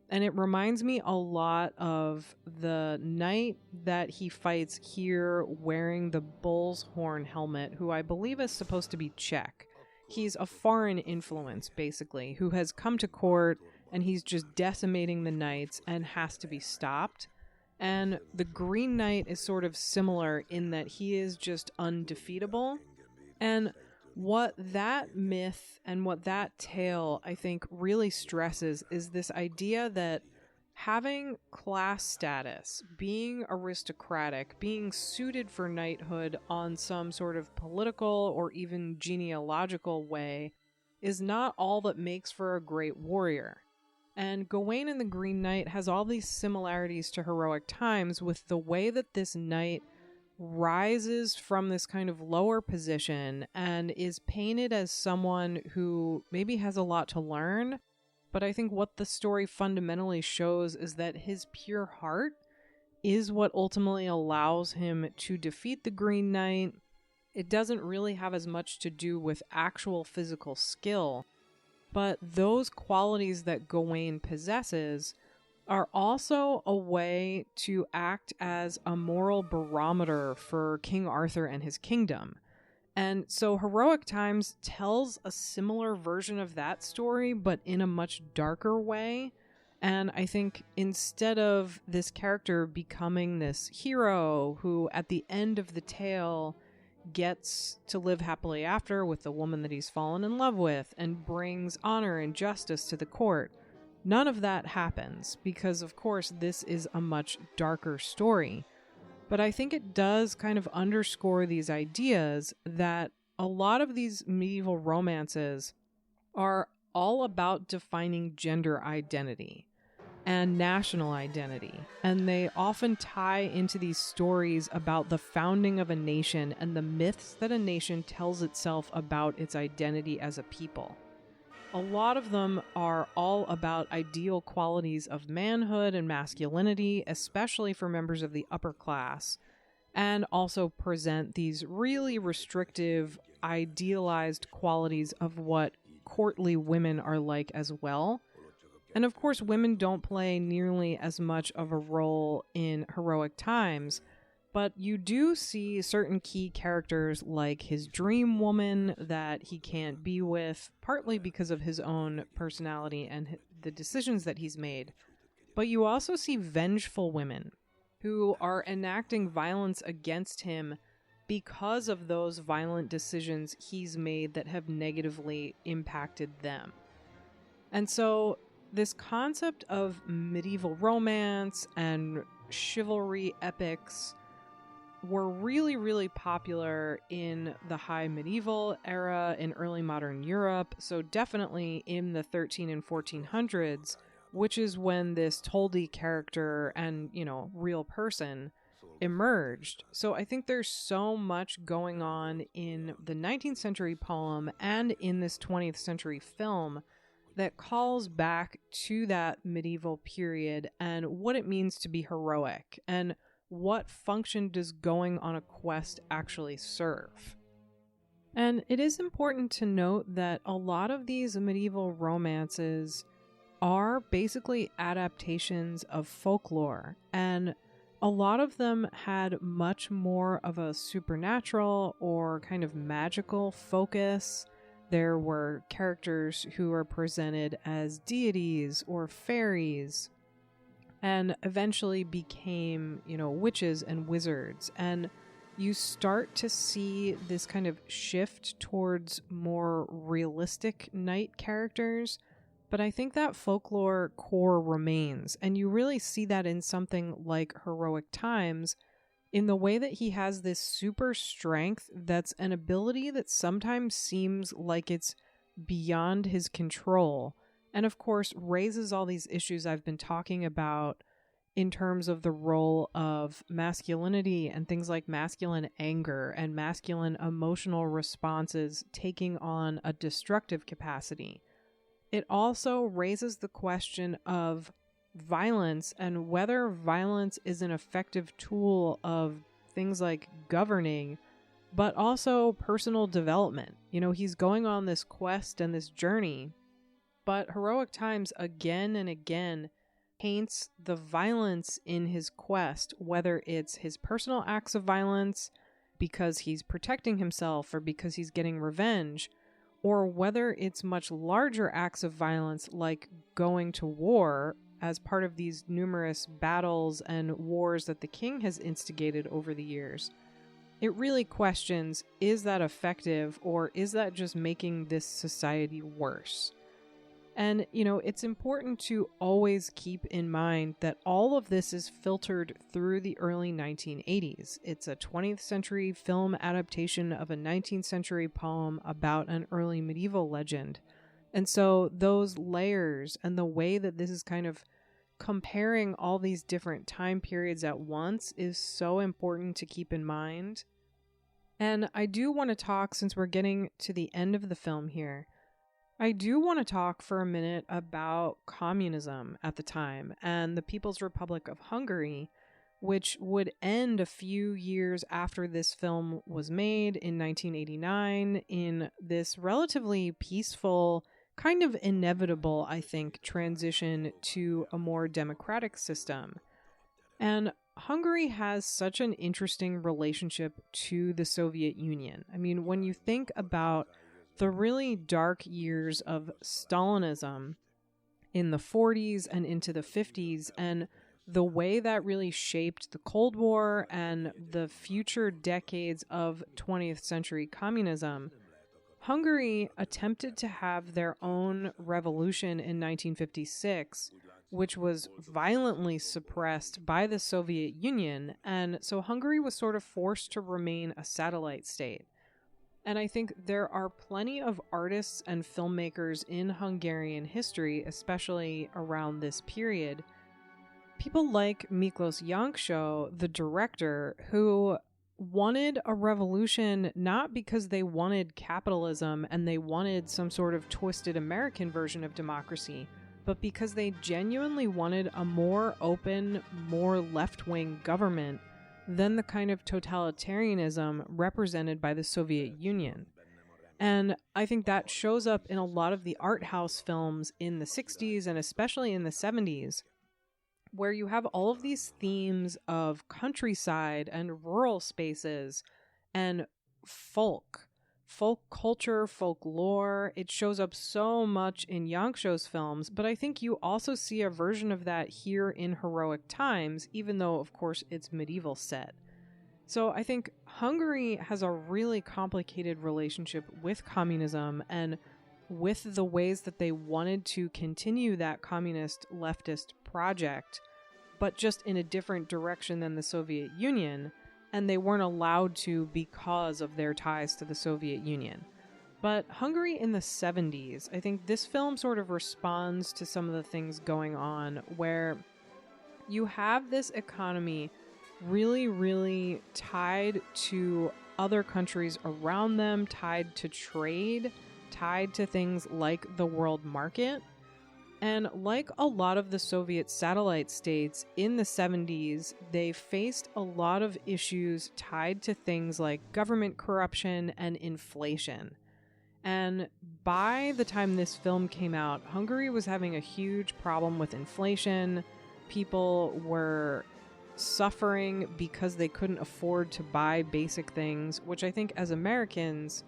And it reminds me a lot of the knight that he fights here wearing the bull's horn helmet, who I believe is supposed to be Czech. He's a foreign influence, basically, who has come to court and he's just decimating the knights and has to be stopped. And the Green Knight is sort of similar in that he is just undefeatable. And what that myth and what that tale, I think, really stresses is this idea that having class status, being aristocratic, being suited for knighthood on some sort of political or even genealogical way is not all that makes for a great warrior. And Gawain and the Green Knight has all these similarities to heroic times with the way that this knight rises from this kind of lower position and is painted as someone who maybe has a lot to learn. But I think what the story fundamentally shows is that his pure heart is what ultimately allows him to defeat the Green Knight. It doesn't really have as much to do with actual physical skill. But those qualities that Gawain possesses are also a way to act as a moral barometer for King Arthur and his kingdom. And so Heroic Times tells a similar version of that story, but in a much darker way. And I think instead of this character becoming this hero who at the end of the tale gets to live happily after with the woman that he's fallen in love with and brings honor and justice to the court, none of that happens because, of course, this is a much darker story. But I think it does kind of underscore these ideas that a lot of these medieval romances are all about defining gender identity and national identity. And they often tie into these stories about the founding of a nation and the myths that a nation tells itself about its identity as a people. A lot of them are all about ideal qualities of manhood and masculinity, especially for members of the upper class, and also present these really restrictive, idealized qualities of what courtly women are like as well. And of course, women don't play nearly as much of a role in Heroic Times, but you do see certain key characters like his dream woman that he can't be with, partly because of his own personality and the decisions that he's made. But you also see vengeful women who are enacting violence against him because of those violent decisions he's made that have negatively impacted them. And so this concept of medieval romance and chivalry epics were really, really popular in the high medieval era in early modern Europe. So definitely in the 13 and 1400s, which is when this Toldi character and, real person emerged. So I think there's so much going on in the 19th century poem and in this 20th century film that calls back to that medieval period and what it means to be heroic and what function does going on a quest actually serve. And it is important to note that a lot of these medieval romances are basically adaptations of folklore, and a lot of them had much more of a supernatural or kind of magical focus. There were characters who are presented as deities or fairies and eventually became, witches and wizards. And you start to see this kind of shift towards more realistic knight characters. But I think that folklore core remains. And you really see that in something like Heroic Times, in the way that he has this super strength that's an ability that sometimes seems like it's beyond his control. And of course, raises all these issues I've been talking about in terms of the role of masculinity and things like masculine anger and masculine emotional responses taking on a destructive capacity. It also raises the question of violence and whether violence is an effective tool of things like governing, but also personal development. He's going on this quest and this journey, but Heroic Times again and again paints the violence in his quest, whether it's his personal acts of violence because he's protecting himself or because he's getting revenge, or whether it's much larger acts of violence like going to war as part of these numerous battles and wars that the king has instigated over the years. It really questions, is that effective, or is that just making this society worse? And, it's important to always keep in mind that all of this is filtered through the early 1980s. It's a 20th century film adaptation of a 19th century poem about an early medieval legend. And so those layers and the way that this is kind of comparing all these different time periods at once is so important to keep in mind. And I do want to talk, since we're getting to the end of the film here, I do want to talk for a minute about communism at the time and the People's Republic of Hungary, which would end a few years after this film was made in 1989 in this relatively peaceful, kind of inevitable, I think, transition to a more democratic system. And Hungary has such an interesting relationship to the Soviet Union. I mean, when you think about the really dark years of Stalinism in the 40s and into the 50s, and the way that really shaped the Cold War and the future decades of 20th century communism, Hungary attempted to have their own revolution in 1956, which was violently suppressed by the Soviet Union, and so Hungary was sort of forced to remain a satellite state. And I think there are plenty of artists and filmmakers in Hungarian history, especially around this period. People like Miklos Jancsó, the director, who wanted a revolution not because they wanted capitalism and they wanted some sort of twisted American version of democracy, but because they genuinely wanted a more open, more left-wing government than the kind of totalitarianism represented by the Soviet Union. And I think that shows up in a lot of the art house films in the 60s and especially in the 70s, where you have all of these themes of countryside and rural spaces and folk culture, folklore. It shows up so much in Jancsó's films, but I think you also see a version of that here in Heroic Times, even though, of course, it's medieval set. So I think Hungary has a really complicated relationship with communism and with the ways that they wanted to continue that communist leftist project, but just in a different direction than the Soviet Union. And they weren't allowed to because of their ties to the Soviet Union. But Hungary in the 70s, I think this film sort of responds to some of the things going on where you have this economy really, really tied to other countries around them, tied to trade, tied to things like the world market. And like a lot of the Soviet satellite states in the 70s, they faced a lot of issues tied to things like government corruption and inflation. And by the time this film came out, Hungary was having a huge problem with inflation. People were suffering because they couldn't afford to buy basic things, which I think as Americans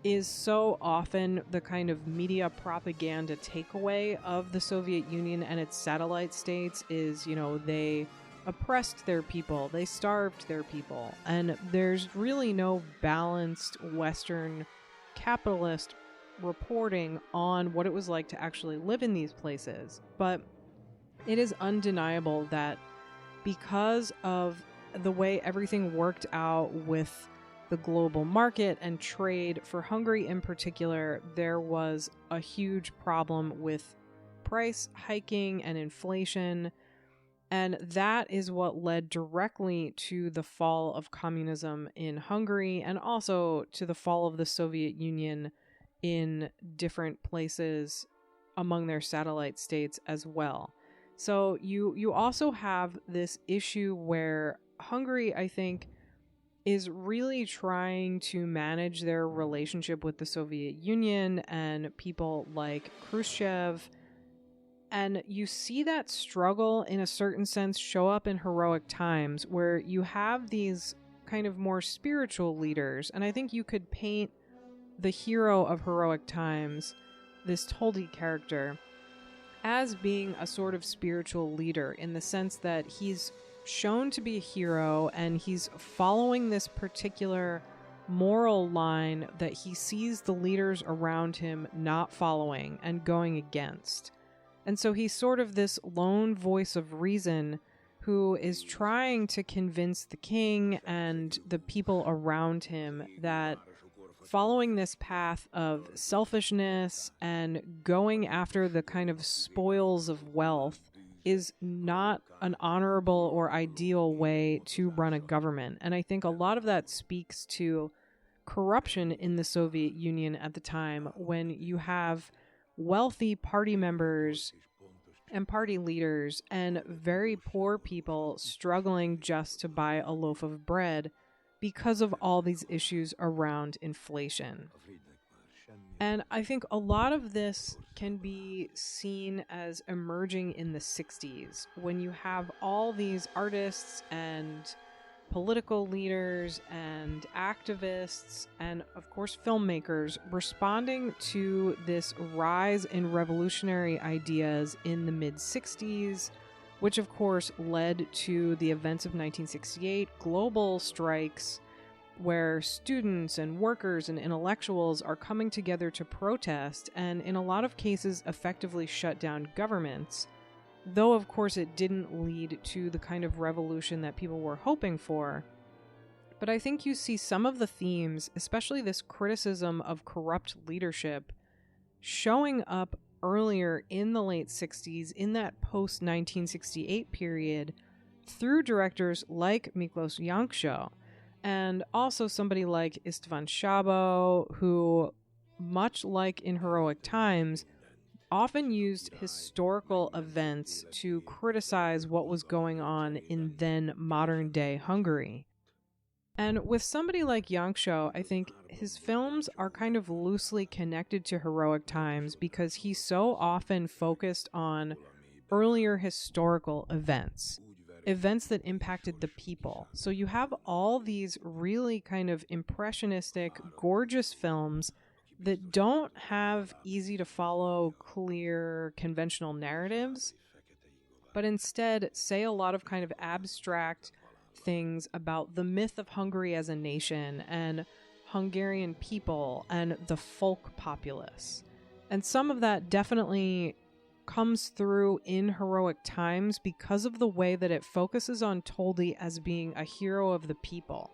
is so often the kind of media propaganda takeaway of the Soviet Union and its satellite states is, they oppressed their people, they starved their people, and there's really no balanced Western capitalist reporting on what it was like to actually live in these places. But it is undeniable that because of the way everything worked out with the global market and trade, for Hungary in particular, there was a huge problem with price hiking and inflation. And that is what led directly to the fall of communism in Hungary and also to the fall of the Soviet Union in different places among their satellite states as well. So you also have this issue where Hungary, I think, is really trying to manage their relationship with the Soviet Union and people like Khrushchev. And you see that struggle, in a certain sense, show up in Heroic Times, where you have these kind of more spiritual leaders. And I think you could paint the hero of Heroic Times, this Toldi character, as being a sort of spiritual leader, in the sense that he's shown to be a hero and he's following this particular moral line that he sees the leaders around him not following and going against. And so he's sort of this lone voice of reason who is trying to convince the king and the people around him that following this path of selfishness and going after the kind of spoils of wealth is not an honorable or ideal way to run a government. And I think a lot of that speaks to corruption in the Soviet Union at the time, when you have wealthy party members and party leaders and very poor people struggling just to buy a loaf of bread because of all these issues around inflation. And I think a lot of this can be seen as emerging in the 60s, when you have all these artists and political leaders and activists and, of course, filmmakers responding to this rise in revolutionary ideas in the mid-60s, which, of course, led to the events of 1968, global strikes, where students and workers and intellectuals are coming together to protest and, in a lot of cases, effectively shut down governments. Though, of course, it didn't lead to the kind of revolution that people were hoping for. But I think you see some of the themes, especially this criticism of corrupt leadership, showing up earlier in the late 60s, in that post-1968 period, through directors like Miklos Yanksho, and also somebody like Istvan Szabo, who, much like in Heroic Times, often used historical events to criticize what was going on in then modern-day Hungary. And with somebody like Yanksho, I think his films are kind of loosely connected to Heroic Times because he so often focused on earlier historical events that impacted the people. So you have all these really kind of impressionistic, gorgeous films that don't have easy to follow, clear, conventional narratives, but instead say a lot of kind of abstract things about the myth of Hungary as a nation and Hungarian people and the folk populace. And some of that definitely comes through in Heroic Times because of the way that it focuses on Toldi as being a hero of the people.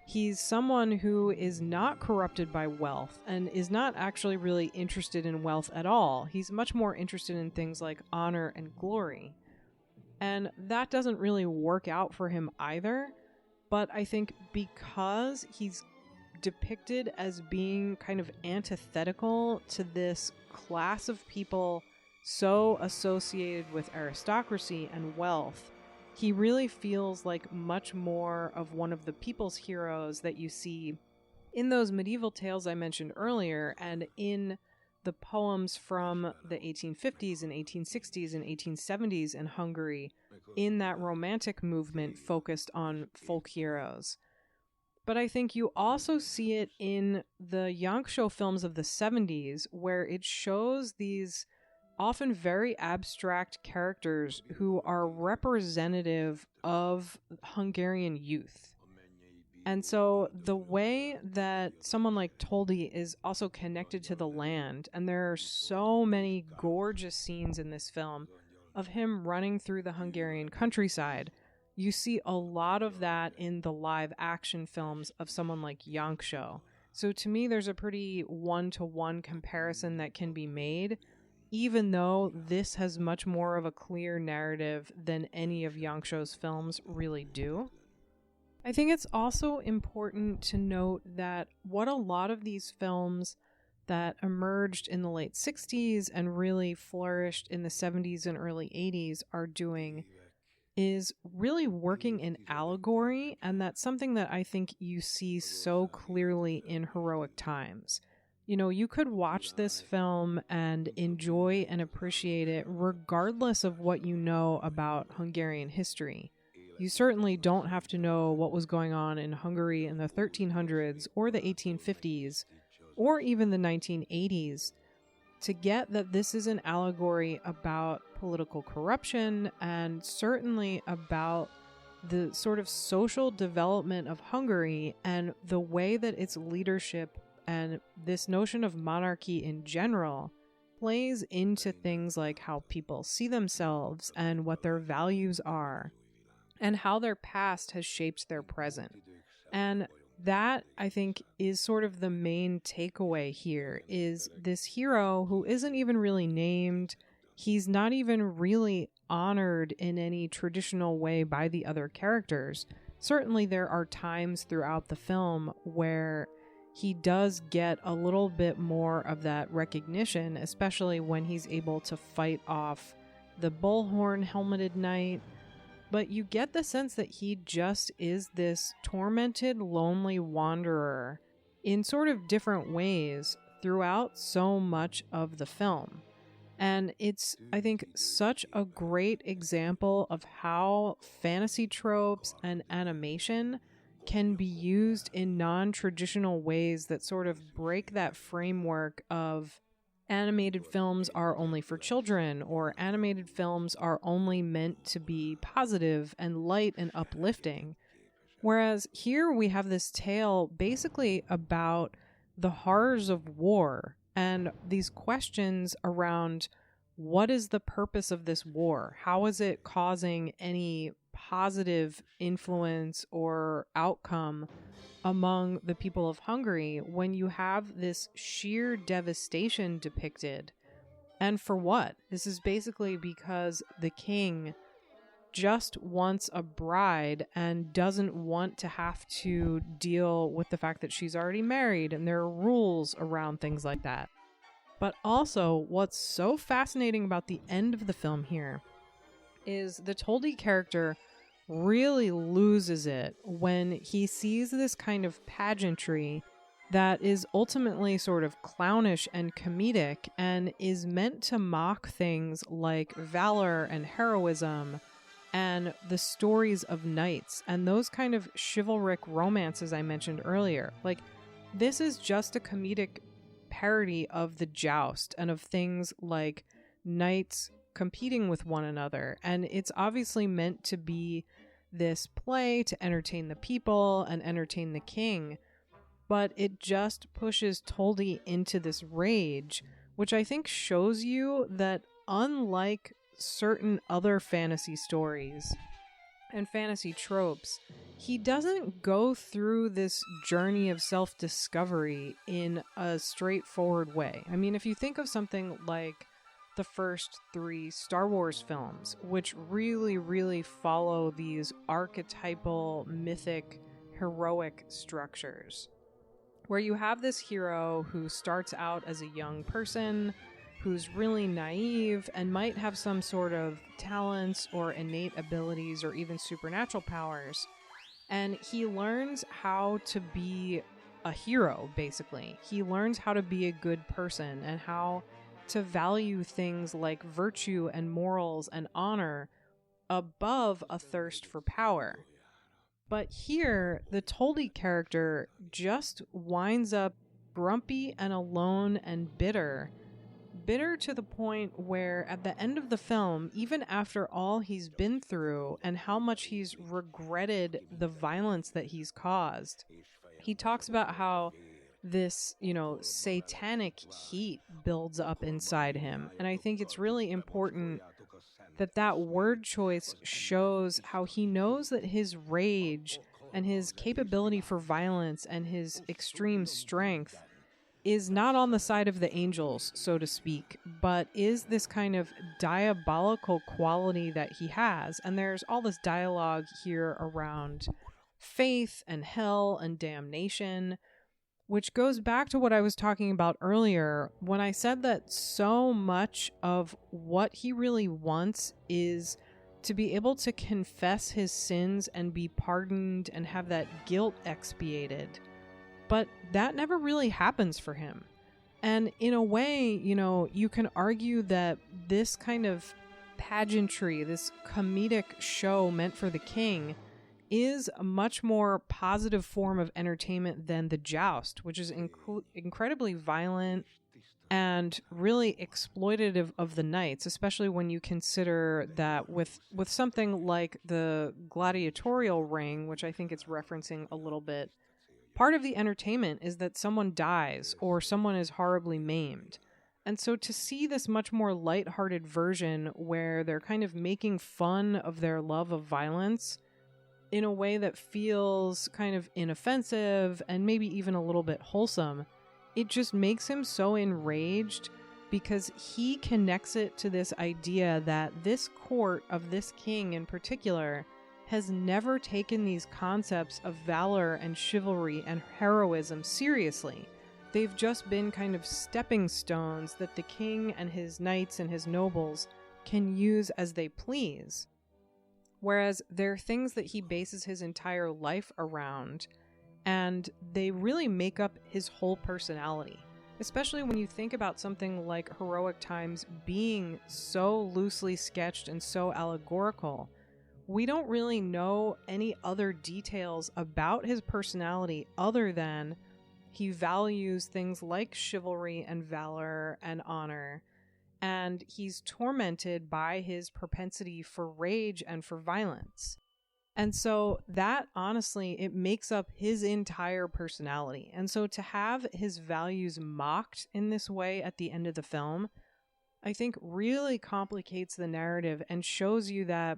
He's someone who is not corrupted by wealth and is not actually really interested in wealth at all. He's much more interested in things like honor and glory. And that doesn't really work out for him either. But I think because he's depicted as being kind of antithetical to this class of people so associated with aristocracy and wealth, he really feels like much more of one of the people's heroes that you see in those medieval tales I mentioned earlier, and in the poems from the 1850s and 1860s and 1870s in Hungary, in that romantic movement focused on folk heroes. But I think you also see it in the Yanksho films of the 70s, where it shows these often very abstract characters who are representative of Hungarian youth. And so the way that someone like Toldi is also connected to the land, and there are so many gorgeous scenes in this film of him running through the Hungarian countryside, you see a lot of that in the live action films of someone like Yanksho. So to me, there's a pretty one-to-one comparison that can be made, even though this has much more of a clear narrative than any of Yanksho's films really do. I think it's also important to note that what a lot of these films that emerged in the late 60s and really flourished in the 70s and early 80s are doing is really working in allegory, and that's something that I think you see so clearly in Heroic Times. You know, you could watch this film and enjoy and appreciate it regardless of what you know about Hungarian history. You certainly don't have to know what was going on in Hungary in the 1300s or the 1850s or even the 1980s to get that this is an allegory about political corruption and certainly about the sort of social development of Hungary and the way that its leadership and this notion of monarchy in general plays into things like how people see themselves and what their values are and how their past has shaped their present. And that, I think, is sort of the main takeaway here, is this hero who isn't even really named. He's not even really honored in any traditional way by the other characters. Certainly there are times throughout the film where he does get a little bit more of that recognition, especially when he's able to fight off the bullhorn helmeted knight. But you get the sense that he just is this tormented, lonely wanderer in sort of different ways throughout so much of the film. And it's, I think, such a great example of how fantasy tropes and animation can be used in non-traditional ways that sort of break that framework of animated films are only for children, or animated films are only meant to be positive and light and uplifting. Whereas here we have this tale basically about the horrors of war and these questions around what is the purpose of this war? How is it causing any positive influence or outcome among the people of Hungary when you have this sheer devastation depicted? And for what? This is basically because the king just wants a bride and doesn't want to have to deal with the fact that she's already married, and there are rules around things like that. But also, what's so fascinating about the end of the film here is the Toldi character really loses it when he sees this kind of pageantry that is ultimately sort of clownish and comedic and is meant to mock things like valor and heroism and the stories of knights and those kind of chivalric romances I mentioned earlier. Like, this is just a comedic parody of the joust and of things like knights competing with one another. And it's obviously meant to be this play to entertain the people and entertain the king, but it just pushes Toldi into this rage, which I think shows you that unlike certain other fantasy stories and fantasy tropes, he doesn't go through this journey of self-discovery in a straightforward way. I mean, if you think of something like the first 3 Star Wars films, which really follow these archetypal, mythic, heroic structures, where you have this hero who starts out as a young person who's really naive and might have some sort of talents or innate abilities or even supernatural powers, and he learns how to be a hero, basically. He learns how to be a good person and how to value things like virtue and morals and honor above a thirst for power. But here, the Toldi character just winds up grumpy and alone and bitter to the point where at the end of the film, even after all he's been through and how much he's regretted the violence that he's caused, he talks about how this, satanic heat builds up inside him. And I think it's really important that that word choice shows how he knows that his rage and his capability for violence and his extreme strength is not on the side of the angels, so to speak, but is this kind of diabolical quality that he has. And there's all this dialogue here around faith and hell and damnation. which goes back to what I was talking about earlier when I said that so much of what he really wants is to be able to confess his sins and be pardoned and have that guilt expiated. But that never really happens for him. And in a way, you can argue that this kind of pageantry, this comedic show meant for the king, is a much more positive form of entertainment than the joust, which is incredibly violent and really exploitative of the knights, especially when you consider that with something like the gladiatorial ring, which I think it's referencing a little bit, part of the entertainment is that someone dies or someone is horribly maimed. And so to see this much more lighthearted version where they're kind of making fun of their love of violence in a way that feels kind of inoffensive and maybe even a little bit wholesome, it just makes him so enraged because he connects it to this idea that this court of this king in particular has never taken these concepts of valor and chivalry and heroism seriously. They've just been kind of stepping stones that the king and his knights and his nobles can use as they please. Whereas they're things that he bases his entire life around, and they really make up his whole personality. Especially when you think about something like Heroic Times being so loosely sketched and so allegorical. We don't really know any other details about his personality other than he values things like chivalry and valor and honor, and he's tormented by his propensity for rage and for violence. And so that, honestly, it makes up his entire personality. And so to have his values mocked in this way at the end of the film, I think really complicates the narrative and shows you that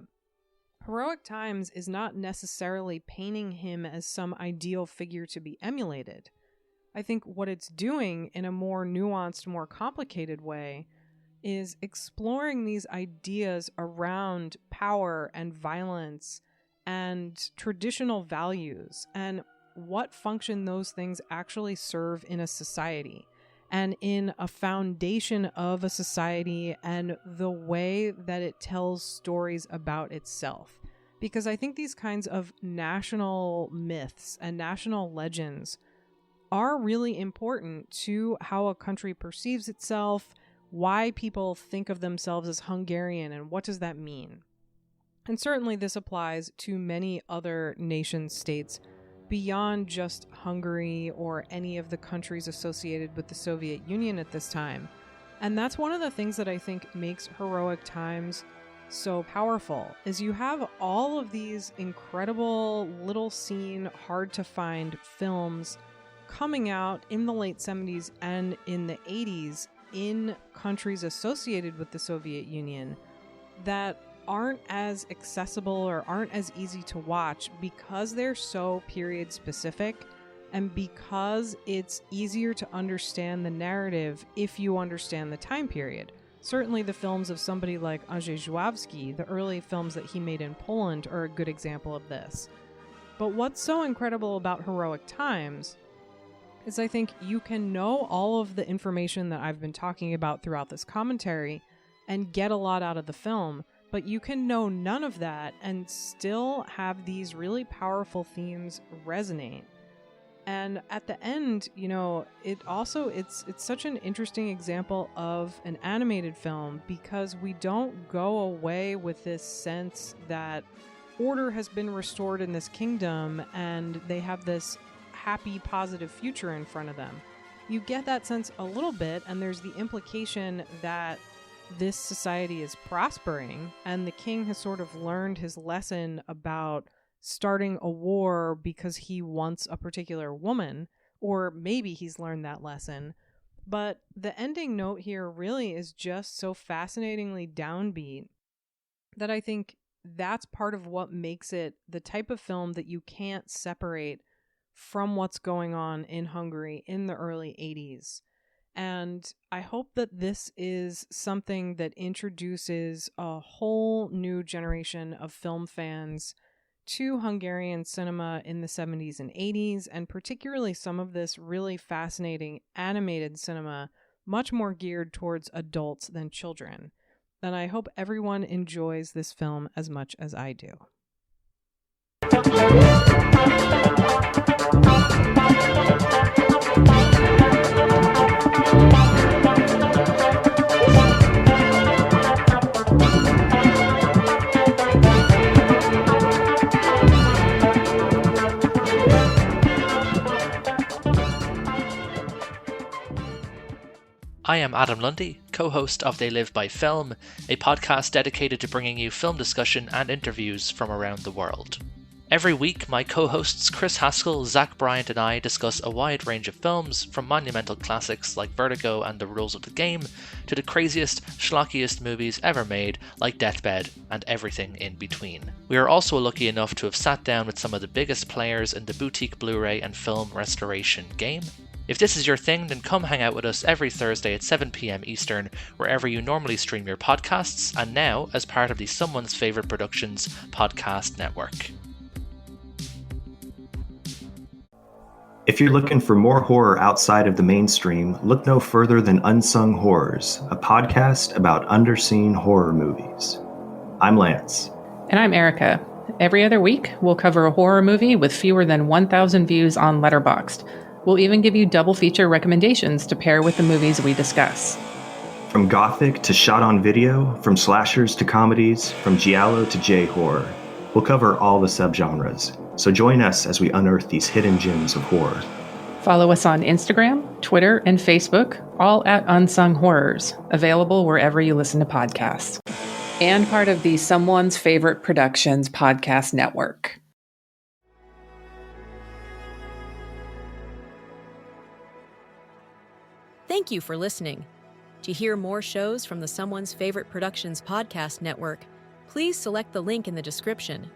Heroic Times is not necessarily painting him as some ideal figure to be emulated. I think what it's doing in a more nuanced, more complicated way is exploring these ideas around power and violence and traditional values and what function those things actually serve in a society and in a foundation of a society and the way that it tells stories about itself. Because I think these kinds of national myths and national legends are really important to how a country perceives itself, why people think of themselves as Hungarian, and what does that mean? And certainly this applies to many other nation states beyond just Hungary or any of the countries associated with the Soviet Union at this time. And that's one of the things that I think makes Heroic Times so powerful, is you have all of these incredible little seen, hard to find films coming out in the late 70s and in the 80s in countries associated with the Soviet Union that aren't as accessible or aren't as easy to watch because they're so period specific and because it's easier to understand the narrative if you understand the time period. Certainly the films of somebody like Andrzej Żuławski, the early films that he made in Poland, are a good example of this. But what's so incredible about Heroic Times is I think you can know all of the information that I've been talking about throughout this commentary and get a lot out of the film, but you can know none of that and still have these really powerful themes resonate. And at the end, it's such an interesting example of an animated film because we don't go away with this sense that order has been restored in this kingdom and they have this happy, positive future in front of them. You get that sense a little bit, and there's the implication that this society is prospering and the king has sort of learned his lesson about starting a war because he wants a particular woman, or maybe he's learned that lesson. But the ending note here really is just so fascinatingly downbeat that I think that's part of what makes it the type of film that you can't separate from what's going on in Hungary in the early 80s. And I hope that this is something that introduces a whole new generation of film fans to Hungarian cinema in the 70s and 80s, and particularly some of this really fascinating animated cinema, much more geared towards adults than children. And I hope everyone enjoys this film as much as I do. I am Adam Lundy, co-host of They Live by Film, a podcast dedicated to bringing you film discussion and interviews from around the world. Every week, my co-hosts Chris Haskell, Zach Bryant and I discuss a wide range of films, from monumental classics like Vertigo and The Rules of the Game, to the craziest, schlockiest movies ever made like Deathbed and everything in between. We are also lucky enough to have sat down with some of the biggest players in the boutique Blu-ray and film restoration game. If this is your thing, then come hang out with us every Thursday at 7 p.m. Eastern, wherever you normally stream your podcasts, and now as part of the Someone's Favorite Productions podcast network. If you're looking for more horror outside of the mainstream, look no further than Unsung Horrors, a podcast about underseen horror movies. I'm Lance. And I'm Erica. Every other week, we'll cover a horror movie with fewer than 1,000 views on Letterboxd. We'll even give you double feature recommendations to pair with the movies we discuss. From gothic to shot on video, from slashers to comedies, from giallo to J-horror, we'll cover all the subgenres. So join us as we unearth these hidden gems of horror. Follow us on Instagram, Twitter, and Facebook, all at Unsung Horrors, available wherever you listen to podcasts. And part of the Someone's Favorite Productions podcast network. Thank you for listening. To hear more shows from the Someone's Favorite Productions podcast network, please select the link in the description